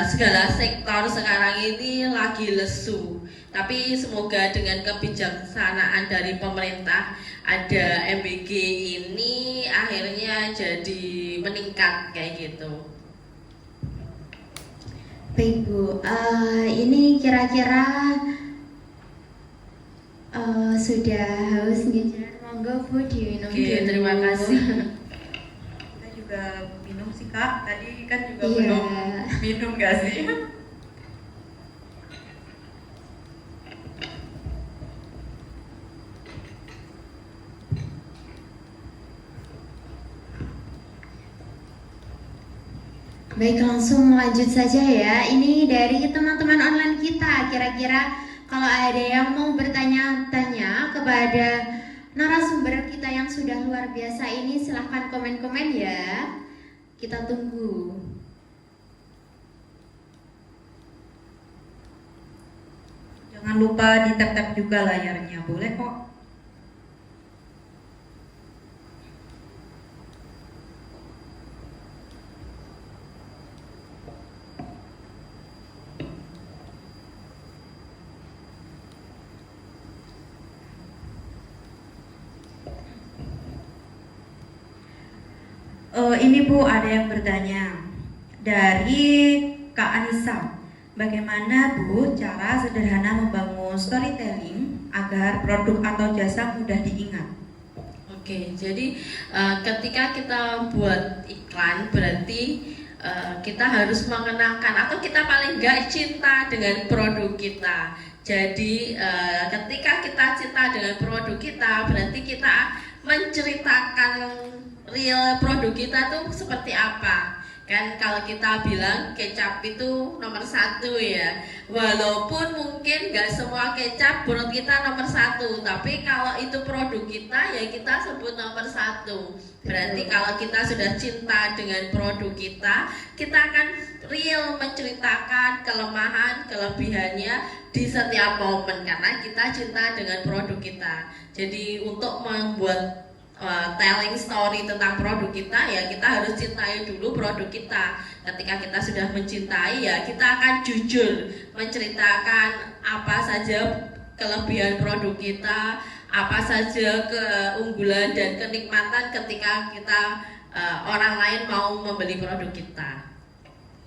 [SPEAKER 4] segala sektor sekarang ini lagi lesu. Tapi semoga dengan kebijaksanaan dari pemerintah ada MBG ini akhirnya jadi meningkat kayak gitu.
[SPEAKER 1] Baik Bu, ini kira-kira sudah haus ngejar. Monggo Bu diminum dulu.
[SPEAKER 4] Oke, terima kasih.
[SPEAKER 2] Kita juga minum sih Kak, tadi kan juga
[SPEAKER 1] Iya.
[SPEAKER 2] belum minum gak sih?
[SPEAKER 1] Baik, langsung lanjut saja ya. Ini dari teman-teman online kita. Kira-kira kalau ada yang mau bertanya-tanya kepada narasumber kita yang sudah luar biasa ini, silahkan komen-komen ya. Kita tunggu.
[SPEAKER 2] Jangan lupa di tap-tap juga layarnya, boleh kok. Ini Bu, ada yang bertanya dari Kak Anissa. Bagaimana Bu cara sederhana membangun storytelling agar produk atau jasa mudah diingat?
[SPEAKER 4] Oke, jadi ketika kita buat iklan berarti kita harus mengenalkan atau kita paling nggak cinta dengan produk kita. Jadi ketika kita cinta dengan produk kita berarti kita menceritakan real produk kita tuh seperti apa. Kan kalau kita bilang kecap itu nomor 1 ya, walaupun mungkin nggak semua kecap menurut kita nomor 1, tapi kalau itu produk kita ya kita sebut nomor 1. Berarti kalau kita sudah cinta dengan produk kita akan real menceritakan kelemahan, kelebihannya di setiap momen karena kita cinta dengan produk kita. Jadi untuk membuat telling story tentang produk kita ya kita harus cintai dulu produk kita. Ketika kita sudah mencintai ya kita akan jujur menceritakan apa saja kelebihan produk kita, apa saja keunggulan dan kenikmatan ketika kita orang lain mau membeli produk kita.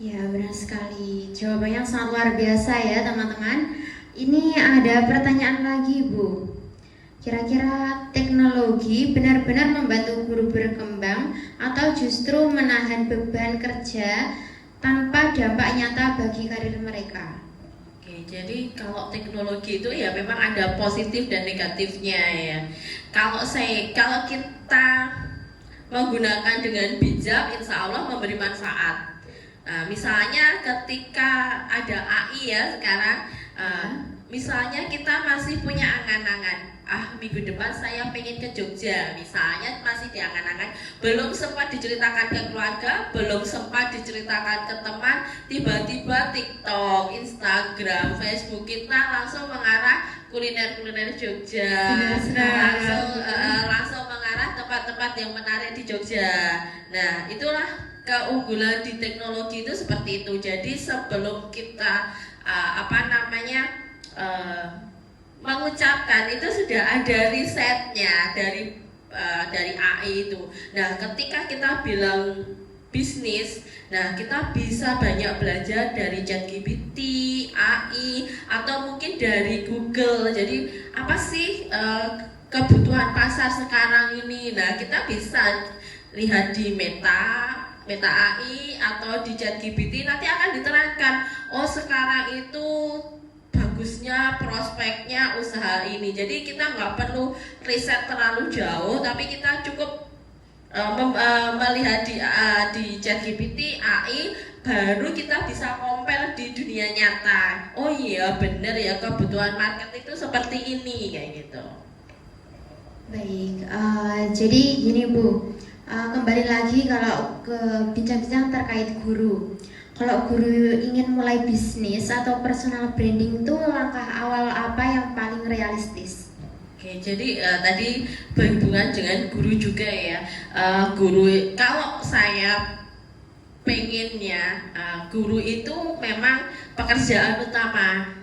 [SPEAKER 1] Ya benar sekali, jawabannya sangat luar biasa ya teman-teman. Ini ada pertanyaan lagi, Bu. Kira-kira teknologi benar-benar membantu guru berkembang atau justru menahan beban kerja tanpa dampak nyata bagi karir mereka?
[SPEAKER 4] Oke, jadi kalau teknologi itu ya memang ada positif dan negatifnya ya. Kalau kita menggunakan dengan bijak, insya Allah memberi manfaat. Nah, misalnya ketika ada AI ya sekarang, misalnya kita masih punya angan-angan, minggu depan saya pengen ke Jogja, misalnya masih diangan-angan, belum sempat diceritakan ke keluarga, belum sempat diceritakan ke teman, tiba-tiba TikTok, Instagram, Facebook kita langsung mengarah kuliner Jogja, langsung mengarah tempat-tempat yang menarik di Jogja. Nah, itulah keunggulan di teknologi itu seperti itu. Jadi sebelum kita mengucapkan itu sudah ada risetnya dari AI itu. Nah, ketika kita bilang bisnis, nah kita bisa banyak belajar dari ChatGPT, AI, atau mungkin dari Google. Jadi apa sih kebutuhan pasar sekarang ini? Nah, kita bisa lihat di Meta AI atau di ChatGPT, nanti akan diterangkan, oh sekarang itu bagusnya prospeknya usaha ini. Jadi kita nggak perlu riset terlalu jauh, tapi kita cukup melihat di ChatGPT, AI, baru kita bisa compare di dunia nyata. Oh iya bener ya, kebutuhan market itu seperti ini kayak gitu.
[SPEAKER 1] Baik, jadi gini Bu, kembali lagi kalau ke bincang-bincang terkait guru. Kalau guru ingin mulai bisnis atau personal branding itu langkah awal apa yang paling realistis?
[SPEAKER 4] Oke, jadi tadi berhubungan dengan guru juga ya. Guru, kalau saya pengennya guru itu memang pekerjaan utama,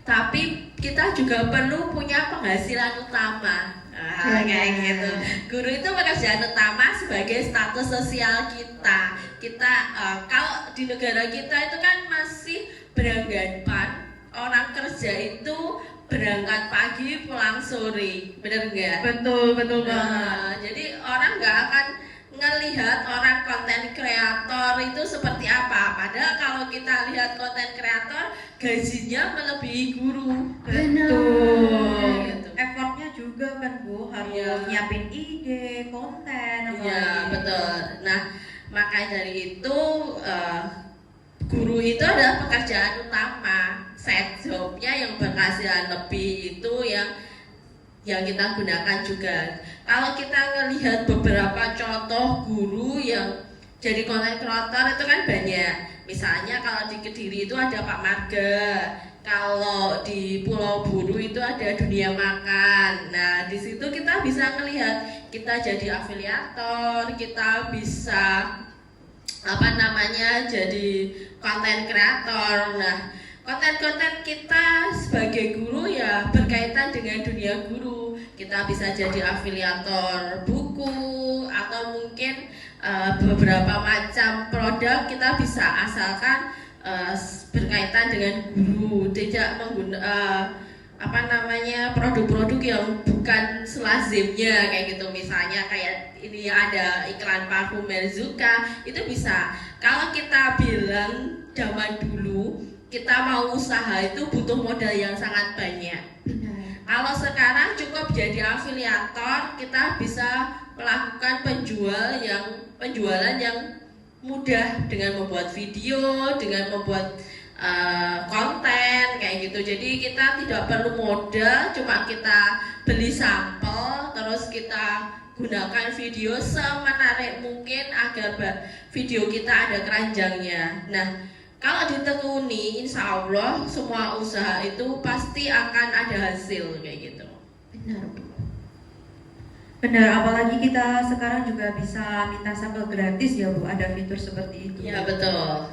[SPEAKER 4] tapi kita juga perlu punya penghasilan utama. Kayak gitu. Guru itu pekerjaan utama sebagai status sosial kita. Kalau di negara kita itu kan masih beranggapan orang kerja itu berangkat pagi pulang sore, bener nggak?
[SPEAKER 2] Betul banget.
[SPEAKER 4] Jadi orang nggak akan ngelihat orang konten kreator itu seperti apa. Padahal kalau kita lihat konten kreator gajinya melebihi guru.
[SPEAKER 2] Betul.
[SPEAKER 4] Gitu.
[SPEAKER 2] Effortnya juga kan Bu, harus nyiapin ide, konten.
[SPEAKER 4] Iya betul. Nah maka dari itu guru itu adalah pekerjaan utama. Side jobnya yang berhasilan lebih itu yang kita gunakan juga. Kalau kita ngelihat beberapa contoh guru yang jadi konten kreator itu kan banyak. Misalnya kalau di Kediri itu ada Pak Marga, kalau di Pulau Buru itu ada Dunia Makan. Nah di situ kita bisa ngelihat, kita jadi afiliator, kita bisa jadi konten kreator. Nah konten-konten kita sebagai guru ya berkaitan dengan dunia guru. Kita bisa jadi afiliator buku atau mungkin beberapa macam produk kita bisa asalkan berkaitan dengan guru, tidak menggunakan produk-produk yang bukan selazimnya kayak gitu. Misalnya kayak ini ada iklan parfum Merzuka, itu bisa. Kalau kita bilang zaman dulu kita mau usaha itu butuh modal yang sangat banyak. Kalau sekarang cukup jadi afiliator, kita bisa melakukan penjualan yang mudah dengan membuat video, dengan membuat konten kayak gitu. Jadi kita tidak perlu modal, cuma kita beli sampel, terus kita gunakan video semenarik mungkin agar video kita ada keranjangnya. Nah kalau ditekuni, insya Allah semua usaha itu pasti akan ada hasil kayak gitu.
[SPEAKER 2] Benar, apalagi kita sekarang juga bisa minta sampel gratis ya Bu, ada fitur seperti itu.
[SPEAKER 4] Ya betul.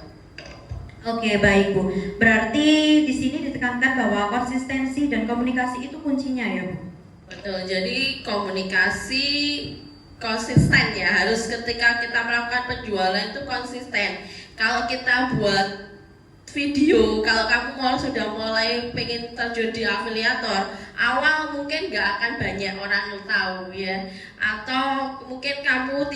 [SPEAKER 2] Oke baik Bu, berarti di sini ditekankan bahwa konsistensi dan komunikasi itu kuncinya ya Bu.
[SPEAKER 4] Betul, jadi komunikasi konsisten ya, harus ketika kita melakukan penjualan itu konsisten. Kalau kita buat video. Kalau kamu sudah mulai pengen terjun di afiliator, awal mungkin nggak akan banyak orang yang tahu ya. Atau mungkin kamu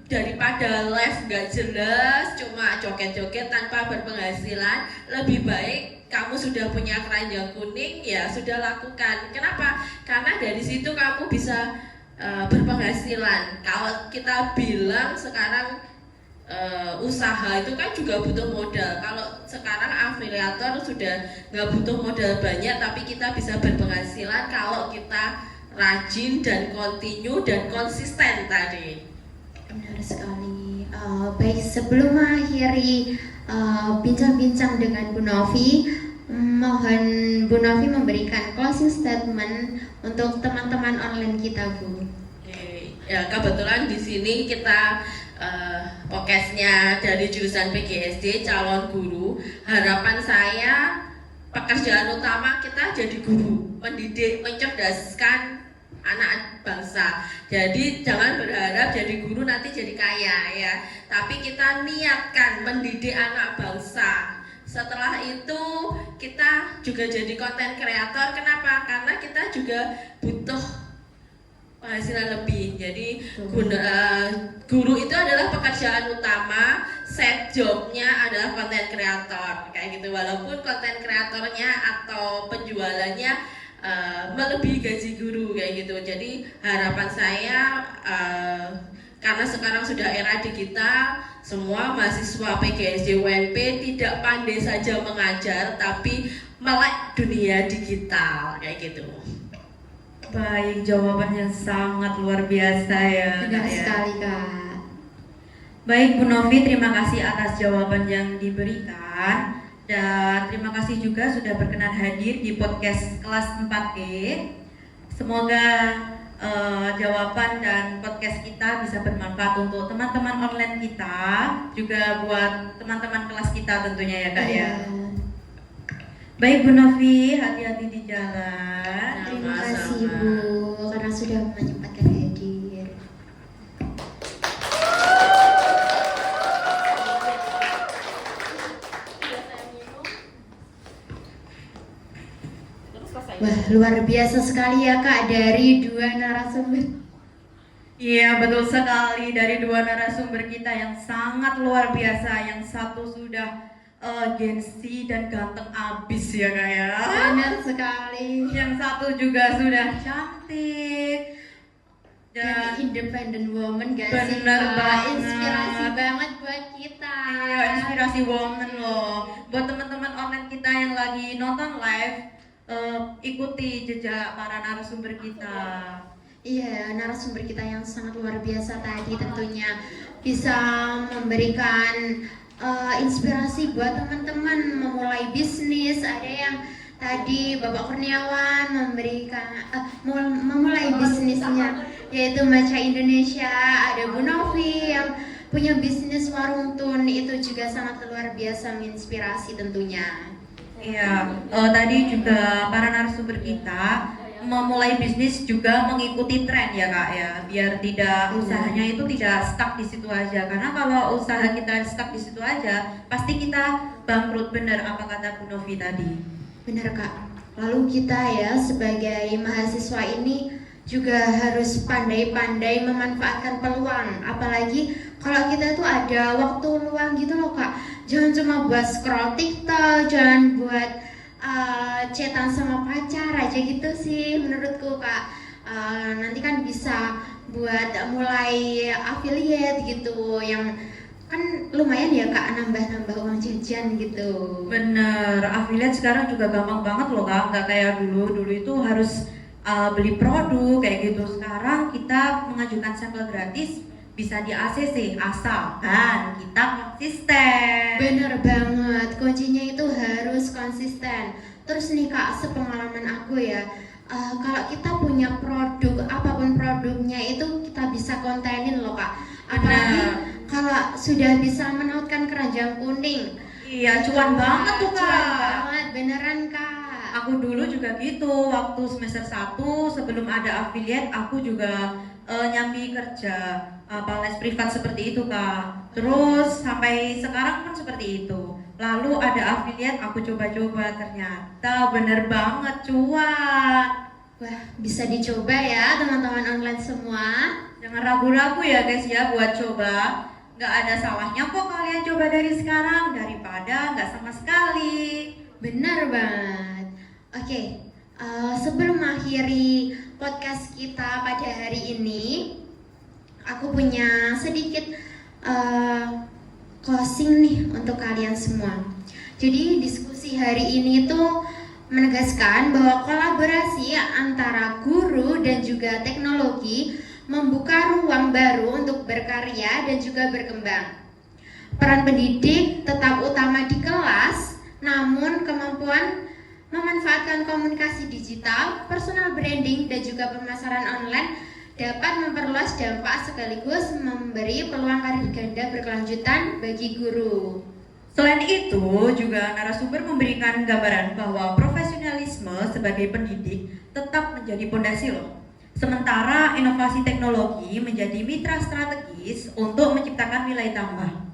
[SPEAKER 4] daripada live nggak jelas, cuma joget-joget tanpa berpenghasilan, lebih baik kamu sudah punya keranjang kuning, ya sudah lakukan. Kenapa? Karena dari situ kamu bisa berpenghasilan. Kalau kita bilang sekarang usaha itu kan juga butuh modal. Kalau sekarang afiliator sudah nggak butuh modal banyak, tapi kita bisa berpenghasilan kalau kita rajin dan continue dan konsisten tadi.
[SPEAKER 1] Benar sekali. Baik, sebelum mengakhiri bincang-bincang dengan Bu Novi, mohon Bu Novi memberikan closing statement untuk teman-teman online kita, Bu.
[SPEAKER 4] Oke. Ya, kebetulan di sini kita podcastnya dari jurusan PGSD calon guru. Harapan saya pekerjaan utama kita jadi guru, mendidik, mencerdaskan anak bangsa. Jadi jangan berharap jadi guru nanti jadi kaya ya. Tapi kita niatkan mendidik anak bangsa. Setelah itu kita juga jadi konten kreator. Kenapa? Karena kita juga butuh penghasilan lebih. Jadi guru itu adalah pekerjaan utama, set jobnya adalah konten kreator kayak gitu. Walaupun konten kreatornya atau penjualannya melebihi gaji guru kayak gitu. Jadi harapan saya karena sekarang sudah era digital, semua mahasiswa PGSD UNP tidak pandai saja mengajar, tapi melek dunia digital kayak gitu.
[SPEAKER 2] Baik, jawaban yang sangat luar biasa ya.
[SPEAKER 1] Benar
[SPEAKER 2] Kak, ya.
[SPEAKER 1] sekali, Kak.
[SPEAKER 2] Baik Bu Novi, terima kasih atas jawaban yang diberikan. Dan terima kasih juga sudah berkenan hadir di podcast kelas 4E. Semoga jawaban dan podcast kita bisa bermanfaat untuk teman-teman online kita, juga buat teman-teman kelas kita tentunya ya Kak ya. Baik Bu Novi, hati-hati di jalan.
[SPEAKER 1] Terima kasih Bu karena sudah menyempatkan hadir. Wah, luar biasa sekali ya Kak dari dua narasumber.
[SPEAKER 2] Iya betul sekali, dari dua narasumber kita yang sangat luar biasa. Yang satu sudah gengsi dan ganteng abis ya Kak ya.
[SPEAKER 1] Benar sekali.
[SPEAKER 2] Yang satu juga sudah cantik
[SPEAKER 1] Dan independent woman gak sih
[SPEAKER 2] bener
[SPEAKER 1] Kak?
[SPEAKER 2] banget.
[SPEAKER 1] Inspirasi banget buat kita.
[SPEAKER 2] Iya, inspirasi woman loh. Buat teman-teman online kita yang lagi nonton live, ikuti jejak para narasumber kita.
[SPEAKER 1] Iya, narasumber kita yang sangat luar biasa tadi tentunya bisa memberikan inspirasi buat teman-teman memulai bisnis. Ada yang tadi Bapak Kurniawan memberikan memulai bisnisnya yaitu Maca Indonesia. Ada Bu Novi yang punya bisnis warung tun, itu juga sangat luar biasa menginspirasi tentunya.
[SPEAKER 2] Iya, tadi juga para narasumber kita memulai bisnis juga mengikuti tren ya Kak ya, biar tidak usahanya itu tidak stuck di situ aja. Karena kalau usaha kita stuck di situ aja, pasti kita bangkrut, bener apa kata Bu Novi tadi.
[SPEAKER 1] Benar Kak. Lalu kita ya sebagai mahasiswa ini juga harus pandai-pandai memanfaatkan peluang. Apalagi kalau kita tuh ada waktu luang gitu loh Kak. Jangan cuma buat scroll TikTok, jangan buat chatan sama pacar aja gitu sih menurutku Kak. Nanti kan bisa buat mulai affiliate gitu yang kan lumayan ya Kak, nambah-nambah uang jajan gitu.
[SPEAKER 2] Bener, affiliate sekarang juga gampang banget loh Kak, nggak kayak dulu. Dulu itu harus beli produk kayak gitu. Sekarang kita mengajukan sampel gratis bisa di ACC asalkan kita konsisten.
[SPEAKER 1] Bener banget, kuncinya itu harus konsisten. Terus nih Kak, sepengalaman aku ya, kalau kita punya produk, apapun produknya itu kita bisa kontenin loh Kak. Apalagi kalau sudah bisa menautkan keranjang kuning.
[SPEAKER 2] Iya, cuan banget tuh Kak.
[SPEAKER 1] Cuan banget, beneran Kak.
[SPEAKER 2] Aku dulu juga gitu, waktu semester 1 sebelum ada affiliate aku juga nyambi kerja les privat seperti itu Kak. Terus sampai sekarang kan seperti itu. Lalu ada afiliat aku coba-coba, ternyata bener banget cuan.
[SPEAKER 1] Wah, bisa dicoba ya teman-teman online semua.
[SPEAKER 2] Jangan ragu-ragu ya guys ya buat coba. Nggak ada salahnya kok kalian coba dari sekarang daripada nggak sama sekali.
[SPEAKER 1] Benar banget. Oke, sebelum mengakhiri podcast kita pada hari ini, aku punya sedikit closing nih untuk kalian semua. Jadi diskusi hari ini tuh menegaskan bahwa kolaborasi antara guru dan juga teknologi membuka ruang baru untuk berkarya dan juga berkembang. Peran pendidik tetap utama di kelas, namun kemampuan memanfaatkan komunikasi digital, personal branding, dan juga pemasaran online dapat memperluas dampak sekaligus memberi peluang karir ganda berkelanjutan bagi guru.
[SPEAKER 2] Selain itu, juga narasumber memberikan gambaran bahwa profesionalisme sebagai pendidik tetap menjadi pondasi loh. Sementara inovasi teknologi menjadi mitra strategis untuk menciptakan nilai tambah.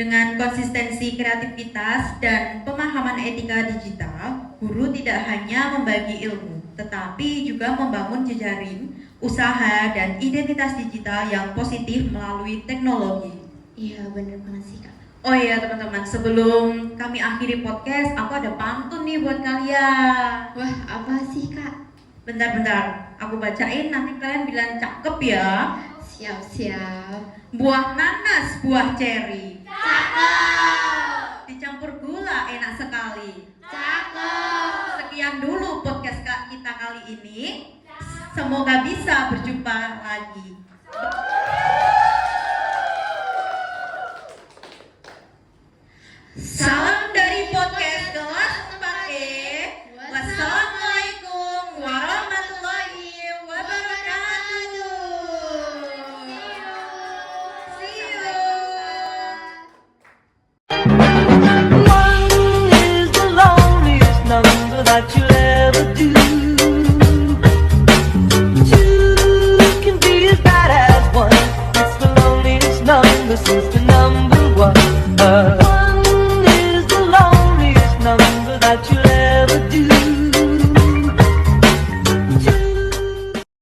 [SPEAKER 2] Dengan konsistensi kreativitas dan pemahaman etika digital, guru tidak hanya membagi ilmu, tetapi juga membangun jejaring, usaha, dan identitas digital yang positif melalui teknologi.
[SPEAKER 1] Iya, bener banget sih Kak.
[SPEAKER 2] Oh iya teman-teman, sebelum kami akhiri podcast, aku ada pantun nih buat kalian.
[SPEAKER 1] Wah, apa sih Kak?
[SPEAKER 2] Bentar, aku bacain, nanti kalian bilang cakep ya.
[SPEAKER 1] Siap-siap.
[SPEAKER 2] Buah nanas, buah ceri,
[SPEAKER 1] Cakep.
[SPEAKER 2] dicampur gula enak sekali.
[SPEAKER 1] Cakep.
[SPEAKER 2] Sekian dulu podcast kita kali ini. Semoga bisa berjumpa lagi. Salam dari podcast kelas 4E. Wassalamualaikum warahmatullahi wabarakatuh. See you.
[SPEAKER 5] One is the loneliest number that you'll ever do. Two can be as bad as one. It's the loneliest number since the number one. One is the loneliest number that you'll